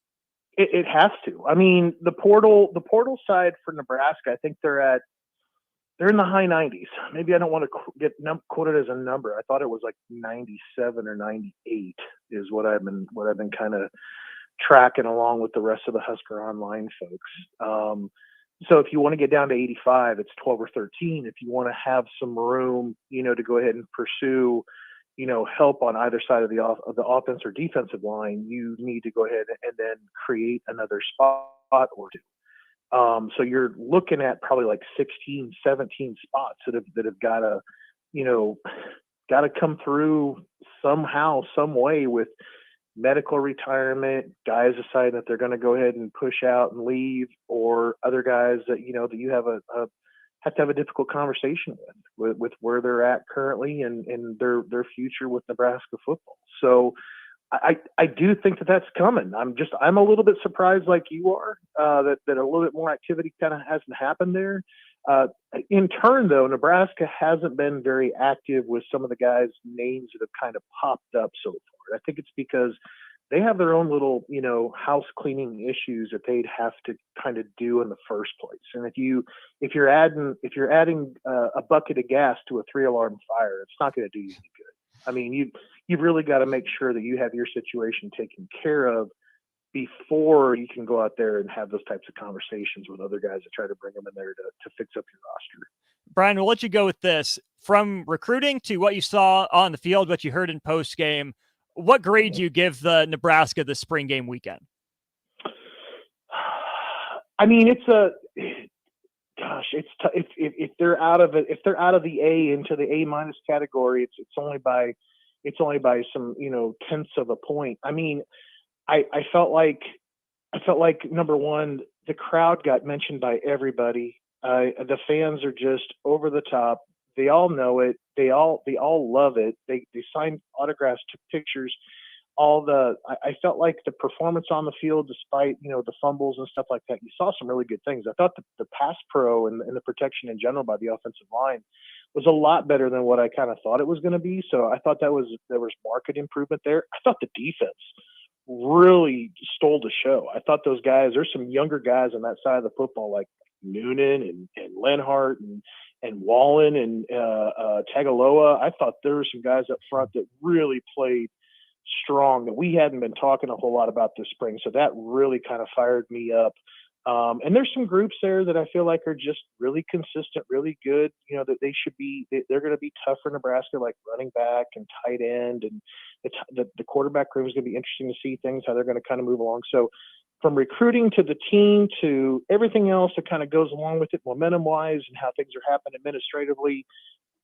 It has to. I mean, the portal side for Nebraska, I think they're in the high 90s. Maybe I don't want to get quoted as a number. I thought it was like 97 or 98 is what I've been kind of tracking along with the rest of the Husker Online folks. So if you want to get down to 85, it's 12 or 13. If you want to have some room, to go ahead and pursue, help on either side of the offense or defensive line, you need to go ahead and then create another spot or 2. So you're looking at probably like 16, 17 spots that have got to come through somehow, some way with medical retirement, guys deciding that they're going to go ahead and push out and leave, or other guys that that you have to have a difficult conversation with where they're at currently and their future with Nebraska football. So I do think that that's coming. I'm a little bit surprised, like you are, that a little bit more activity kind of hasn't happened there. In turn, though, Nebraska hasn't been very active with some of the guys' names that have kind of popped up so far. I think it's because they have their own little, house cleaning issues that they'd have to kind of do in the first place. And if you're adding a bucket of gas to a 3-alarm fire, it's not going to do you any good. I mean, you've really got to make sure that you have your situation taken care of before you can go out there and have those types of conversations with other guys that try to bring them in there to fix up your roster. Brian, we'll let you go with this. From recruiting to what you saw on the field, what you heard in post game, what grade do you give the Nebraska this spring game weekend? I mean, if they're out of the A into the A- category, it's only by some tenths of a point. I mean, I felt like number one, the crowd got mentioned by everybody. The fans are just over the top. They all know it. They all love it. They signed autographs, took pictures. I felt like the performance on the field, despite the fumbles and stuff like that, you saw some really good things. I thought the pass pro and the protection in general by the offensive line was a lot better than what I kind of thought it was going to be. So I thought there was market improvement there. I thought the defense really stole the show. I thought those guys, there's some younger guys on that side of the football, like Noonan and Lenhart and Wallen and Tagaloa. I thought there were some guys up front that really played strong that we hadn't been talking a whole lot about this spring. So that really kind of fired me up. And there's some groups there that I feel like are just really consistent, really good, that they're going to be tough for Nebraska, like running back and tight end. And the quarterback room is going to be interesting to see how they're going to kind of move along. So from recruiting to the team to everything else that kind of goes along with it, momentum wise, and how things are happening administratively,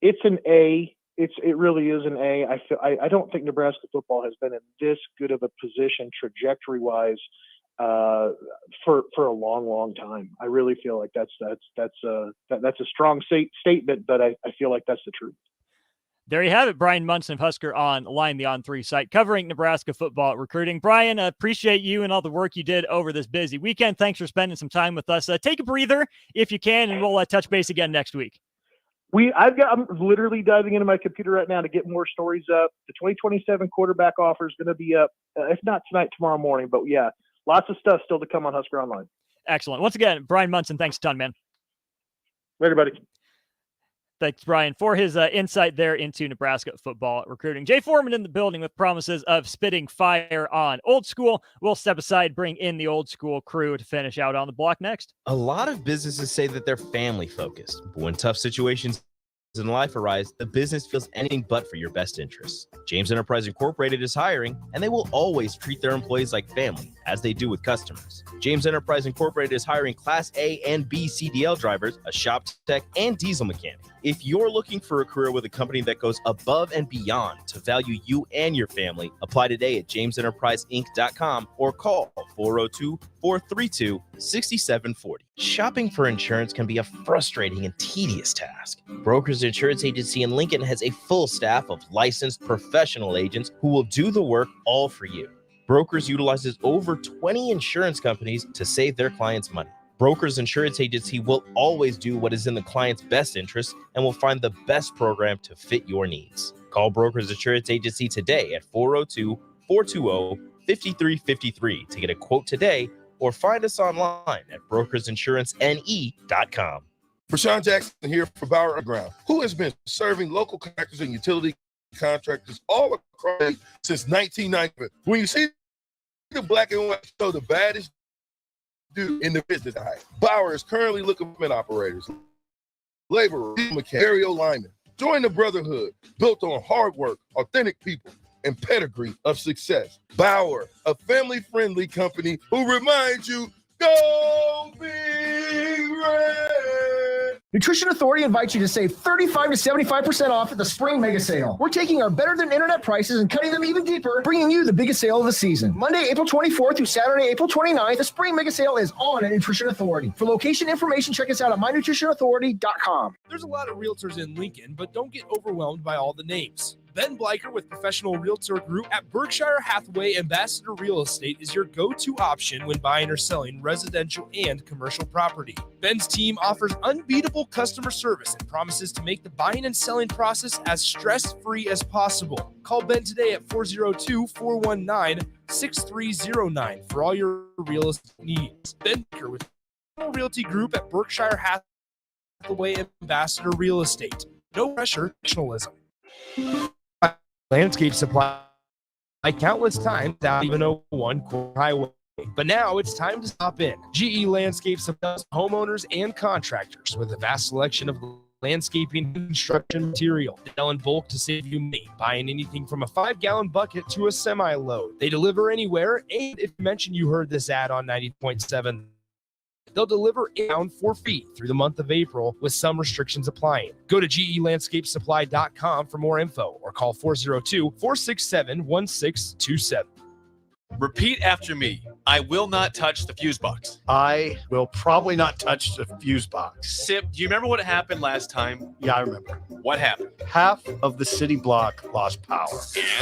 it's an A. It really is an A. I don't think Nebraska football has been in this good of a position trajectory wise for a long time. I really feel like that's a strong statement, but I feel like that's the truth. There you have it. Brian Munson of Husker Online, the On3 site, covering Nebraska football recruiting. Brian, appreciate you and all the work you did over this busy weekend. Thanks for spending some time with us. Take a breather if you can, and we'll touch base again next week. I'm literally diving into my computer right now to get more stories up. The 2027 quarterback offer is going to be up, if not tonight, tomorrow morning. But yeah, lots of stuff still to come on Husker Online. Excellent. Once again, Brian Munson, thanks a ton, man. Later, buddy. Thanks, Brian, for his insight there into Nebraska football recruiting. Jay Foreman in the building with promises of spitting fire on Old School. We'll step aside, bring in the Old School crew to finish out on the block next. A lot of businesses say that they're family focused, but when tough situations in life arise, the business feels anything but for your best interests. James Enterprise Incorporated is hiring, and they will always treat their employees like family, as they do with customers. James Enterprise Incorporated is hiring Class A and B CDL drivers, a shop tech, and diesel mechanic. If you're looking for a career with a company that goes above and beyond to value you and your family, apply today at jamesenterpriseinc.com or call 402-432-6740. Shopping for insurance can be a frustrating and tedious task. Brokers Insurance Agency in Lincoln has a full staff of licensed professional agents who will do the work all for you. Brokers utilizes over 20 insurance companies to save their clients money. Brokers Insurance Agency will always do what is in the client's best interest and will find the best program to fit your needs. Call Brokers Insurance Agency today at 402-420-5353 to get a quote today, or find us online at brokersinsurancene.com. Rashawn Jackson here for Bauer Underground, who has been serving local contractors and utility contractors all across the state since 1990. When you see the black and white show, the baddest dude in the business, Bauer is currently looking for operators, laborers, mechanics, linemen. Join the brotherhood built on hard work, authentic people, and pedigree of success. Bauer, a family-friendly company who reminds you, go Big Red. Nutrition Authority invites you to save 35 to 75% off at the Spring Mega Sale. We're taking our better than internet prices and cutting them even deeper, bringing you the biggest sale of the season. Monday, April 24th through Saturday, April 29th, the Spring Mega Sale is on at Nutrition Authority. For location information, check us out at mynutritionauthority.com. There's a lot of realtors in Lincoln, but don't get overwhelmed by all the names. Ben Bleicher with Professional Realtor Group at Berkshire Hathaway Ambassador Real Estate is your go-to option when buying or selling residential and commercial property. Ben's team offers unbeatable customer service and promises to make the buying and selling process as stress-free as possible. Call Ben today at 402-419-6309 for all your real estate needs. Ben Bleicher with Professional Realty Group at Berkshire Hathaway Ambassador Real Estate. No pressure, professionalism. Landscape Supply countless times down even 01 core highway. But now it's time to stop in. GE Landscape supplies homeowners and contractors with a vast selection of landscaping and construction material. They sell in bulk to save you money, buying anything from a 5-gallon bucket to a semi-load. They deliver anywhere, and if you mention you heard this ad on 90.7, they'll deliver down for free through the month of April with some restrictions applying. Go to GELandscapeSupply.com for more info or call 402-467-1627. Repeat after me. I will not touch the fuse box. I will probably not touch the fuse box. Sip, do you remember what happened last time? Yeah, I remember. What happened? Half of the city block lost power.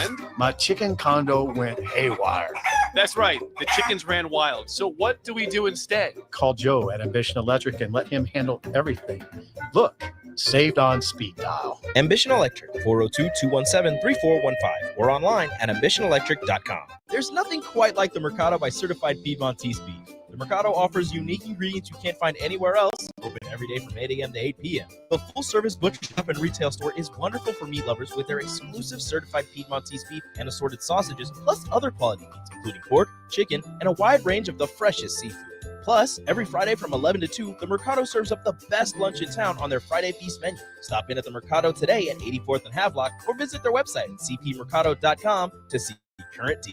And? My chicken condo went haywire. That's right. The chickens ran wild. So what do we do instead? Call Joe at Ambition Electric and let him handle everything. Look, saved on speed dial. Ambition Electric, 402-217-3415, or online at ambitionelectric.com. There's nothing quite like the Mercado by Certified Piedmontese Beef. The Mercado offers unique ingredients you can't find anywhere else. Open every day from 8 a.m. to 8 p.m. The full-service butcher shop and retail store is wonderful for meat lovers with their exclusive certified Piedmontese beef and assorted sausages, plus other quality meats, including pork, chicken, and a wide range of the freshest seafood. Plus, every Friday from 11 to 2, the Mercado serves up the best lunch in town on their Friday Feast menu. Stop in at the Mercado today at 84th and Havelock, or visit their website at cpmercado.com to see current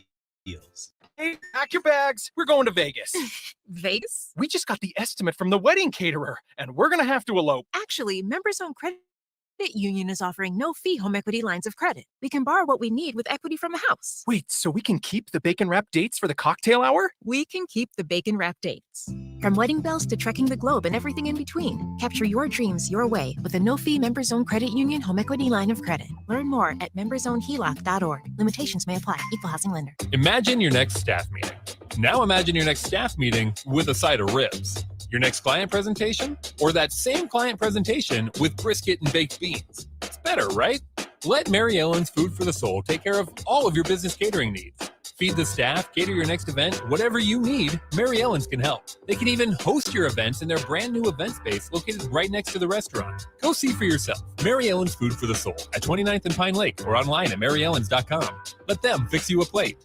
deals. Hey, pack your bags. We're going to Vegas. Vegas? We just got the estimate from the wedding caterer, and we're going to have to elope. Actually, Members Owned Credit Union is offering no-fee home equity lines of credit. We can borrow what we need with equity from a house. Wait, so we can keep the bacon wrap dates for the cocktail hour? We can keep the bacon wrap dates. From wedding bells to trekking the globe and everything in between, capture your dreams your way with a no-fee members-owned credit union home equity line of credit. Learn more at membershelecoc.org. Limitations may apply. Equal housing lender. Imagine your next staff meeting. Now imagine your next staff meeting with a side of ribs. Your next client presentation? Or that same client presentation with brisket and baked beans. It's better, right? Let Mary Ellen's Food for the Soul take care of all of your business catering needs. Feed the staff, cater your next event, whatever you need, Mary Ellen's can help. They can even host your events in their brand new event space located right next to the restaurant. Go see for yourself. Mary Ellen's Food for the Soul at 29th and Pine Lake or online at maryellens.com. Let them fix you a plate.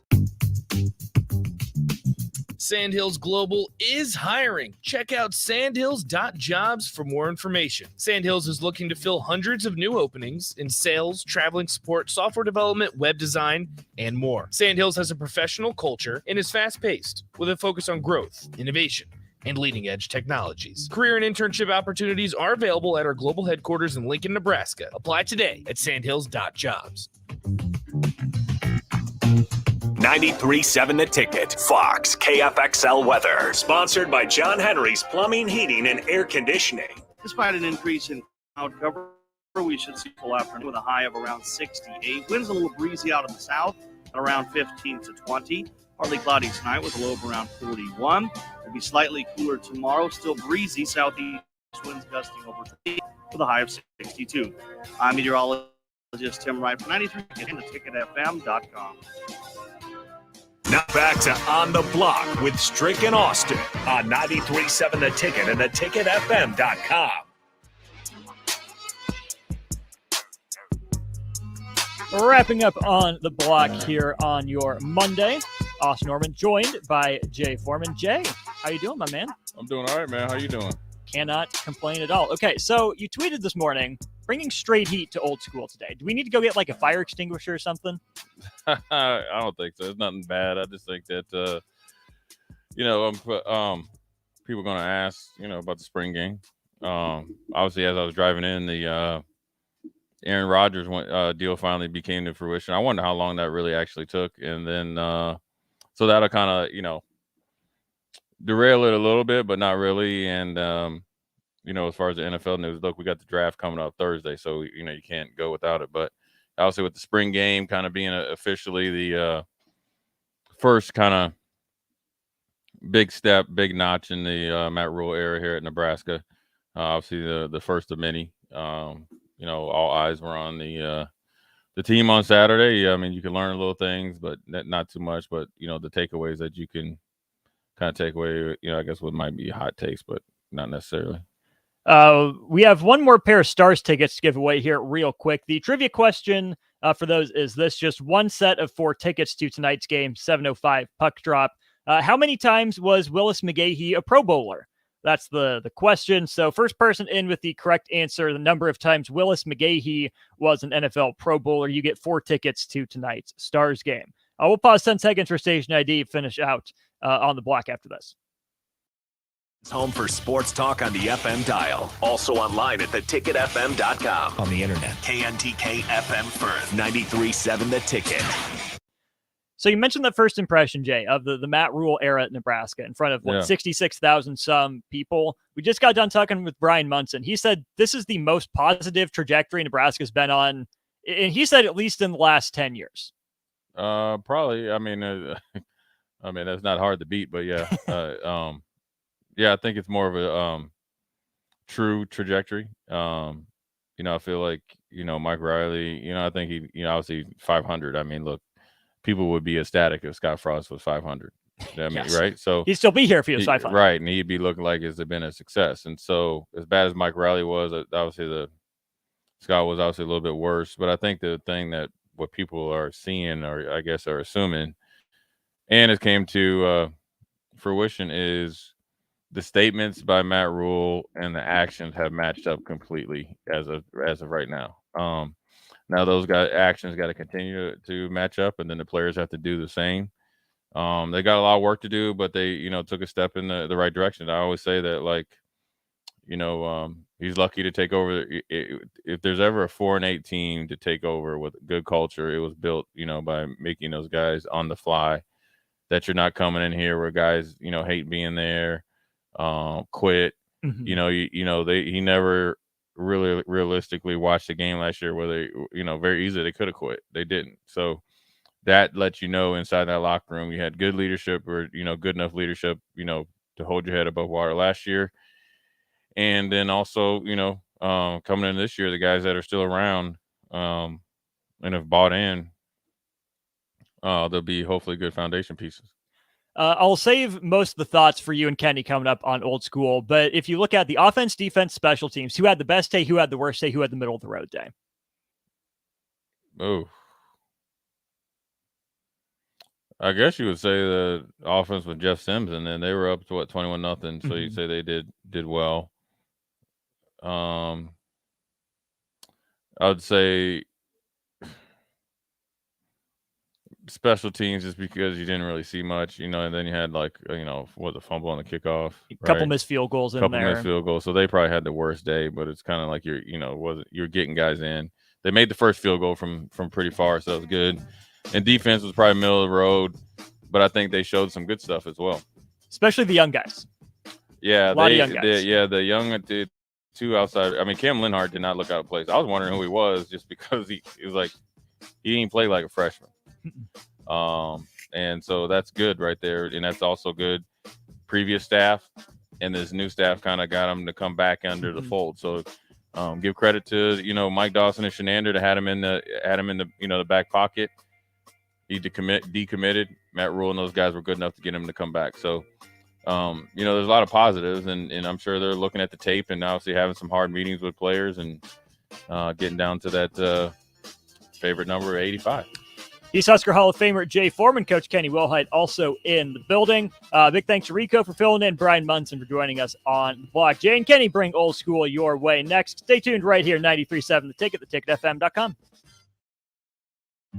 Sandhills Global is hiring. Check out sandhills.jobs for more information. Sandhills is looking to fill hundreds of new openings in sales, traveling support, software development, web design, and more. Sandhills has a professional culture and is fast-paced with a focus on growth, innovation, and leading-edge technologies. Career and internship opportunities are available at our global headquarters in Lincoln, Nebraska. Apply today at sandhills.jobs. 93.7 The Ticket, Fox, KFXL weather. Sponsored by John Henry's Plumbing, Heating, and Air Conditioning. Despite an increase in cloud cover, we should see full afternoon with a high of around 68. Winds a little breezy out of the south at around 15 to 20. Partly cloudy tonight with a low of around 41. It'll be slightly cooler tomorrow. Still breezy southeast winds gusting over 20 with a high of 62. I'm meteorologist Tim Wright for 93 and theticketfm.com. Now back to On the Block with Strick and Austin on 93.7 The Ticket and theticketfm.com. Wrapping up On the Block here on your Monday. Austin Norman joined by Jay Foreman. Jay, how you doing, my man? I'm doing all right, man. How you doing? Cannot complain at all. Okay, so you tweeted this morning, bringing straight heat to Old School today. Do we need to go get like a fire extinguisher or something? I don't think so. It's nothing bad. I just think that people are going to ask, about the spring game. Obviously, as I was driving in, the Aaron Rodgers deal finally became to fruition. I wonder how long that really actually took, and then so that'll kind of derail it a little bit, but not really. And as far as the NFL news, look, we got the draft coming up Thursday, so you can't go without it. But obviously, with the spring game kind of being officially the first kind of big step, big notch in the Matt Rule era here at Nebraska. Obviously, the first of many. All eyes were on the team on Saturday. I mean, you can learn little things, but not too much. But the takeaways that you can kind of take away, I guess what might be hot takes, but not necessarily. We have one more pair of Stars tickets to give away here real quick. The trivia question for those is this: just one set of 4 tickets to tonight's game, 7:05 puck drop. How many times was Willis McGahee a Pro Bowler? That's the question. So first person in with the correct answer, the number of times Willis McGahee was an NFL Pro Bowler, you get 4 tickets to tonight's Stars game. We'll pause 10 seconds for station ID, finish out on the block after this. Home for sports talk on the FM dial. Also online at theticketfm.com. On the internet. KNTK FM Firth, 93.7 The Ticket. So you mentioned the first impression, Jay, of the Matt Rule era at Nebraska in front of 66,000 some people. We just got done talking with Brian Munson. He said this is the most positive trajectory Nebraska's been on, and he said at least in the last 10 years. Probably. I mean, that's not hard to beat, but yeah. I think it's more of a true trajectory. I feel like, Mike Riley, I think he, obviously 500. I mean, look, people would be ecstatic if Scott Frost was 500. Yes. Right? So he'd still be here if he was 500. Right, and he'd be looking like it's been a success. And so as bad as Mike Riley was, obviously Scott was obviously a little bit worse. But I think the thing that what people are seeing, or I guess are assuming, and it came to fruition, is the statements by Matt Rule and the actions have matched up completely as of right now. Now those actions got to continue to match up, and then the players have to do the same. They got a lot of work to do, but they, took a step in the right direction. I always say that, he's lucky to take over. If there's ever a 4-8 team to take over with good culture, it was built, by making those guys on the fly, that you're not coming in here where guys, hate being there. quit. Mhm. He never really realistically watched the game last year where they, very easily they could have quit. They didn't. So that lets you know inside that locker room you had good leadership, or good enough leadership, to hold your head above water last year. And then also, coming in this year, the guys that are still around and have bought in, they'll be hopefully good foundation pieces. I'll save most of the thoughts for you and Kenny coming up on Old School. But if you look at the offense, defense, special teams, who had the best day, who had the worst day, who had the middle of the road day? Oh, I guess you would say the offense with Jeff Sims, and then they were up to 21-0. So you'd say they did well. I would say special teams, just because you didn't really see much, and then you had the fumble on the kickoff, A couple missed field goals in there. Missed field goals. So they probably had the worst day, but it's kind of like you're getting guys in. They made the first field goal from pretty far, so that was good. And defense was probably middle of the road, but I think they showed some good stuff as well. Especially the young guys. Yeah, a lot of young guys. The young two outside. I mean, Cam Linhart did not look out of place. I was wondering who he was, just because he was like, he didn't play like a freshman. And so that's good right there, and that's also good. Previous staff and this new staff kind of got him to come back under the fold. So give credit to Mike Dawson and Shenander to had him in the the back pocket. He decommitted. Matt Rule and those guys were good enough to get him to come back. So there's a lot of positives, and I'm sure they're looking at the tape and obviously having some hard meetings with players and getting down to that favorite number 85. East Husker Hall of Famer Jay Foreman, Coach Kenny Wilhite, also in the building. Big thanks to Rico for filling in, Brian Munson for joining us on the block. Jay and Kenny bring Old School your way next. Stay tuned right here, 93.7 The Ticket, theticketfm.com.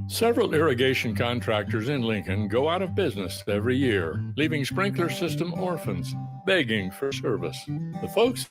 Several irrigation contractors in Lincoln go out of business every year, leaving sprinkler system orphans begging for service. The folks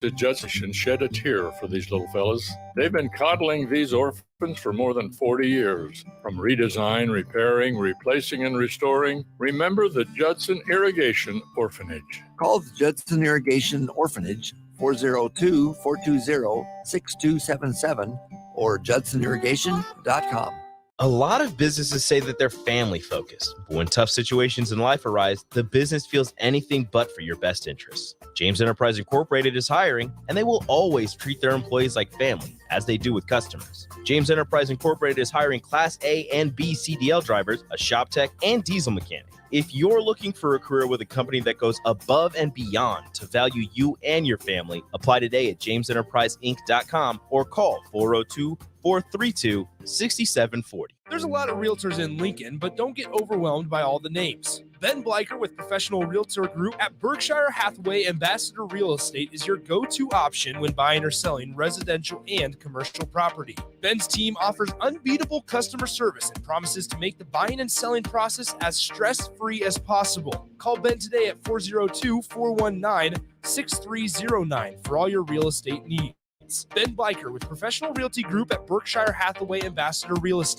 at Judson shed a tear for these little fellas. They've been coddling these orphans for more than 40 years. From redesign, repairing, replacing, and restoring, remember the Judson Irrigation Orphanage. Call the Judson Irrigation Orphanage 402-420-6277 or judsonirrigation.com. A lot of businesses say that they're family focused, but when tough situations in life arise, the business feels anything but for your best interests. James Enterprise Incorporated is hiring, and they will always treat their employees like family, as they do with customers. James Enterprise Incorporated is hiring Class A and B CDL drivers, a shop tech, and diesel mechanic. If you're looking for a career with a company that goes above and beyond to value you and your family, apply today at jamesenterpriseinc.com or call 402-432-6740. There's a lot of realtors in Lincoln, but don't get overwhelmed by all the names. Ben Bleicher with Professional Realtor Group at Berkshire Hathaway Ambassador Real Estate is your go-to option when buying or selling residential and commercial property. Ben's team offers unbeatable customer service and promises to make the buying and selling process as stress-free as possible. Call Ben today at 402-419-6309 for all your real estate needs. Ben Bleicher with Professional Realty Group at Berkshire Hathaway Ambassador Real Estate.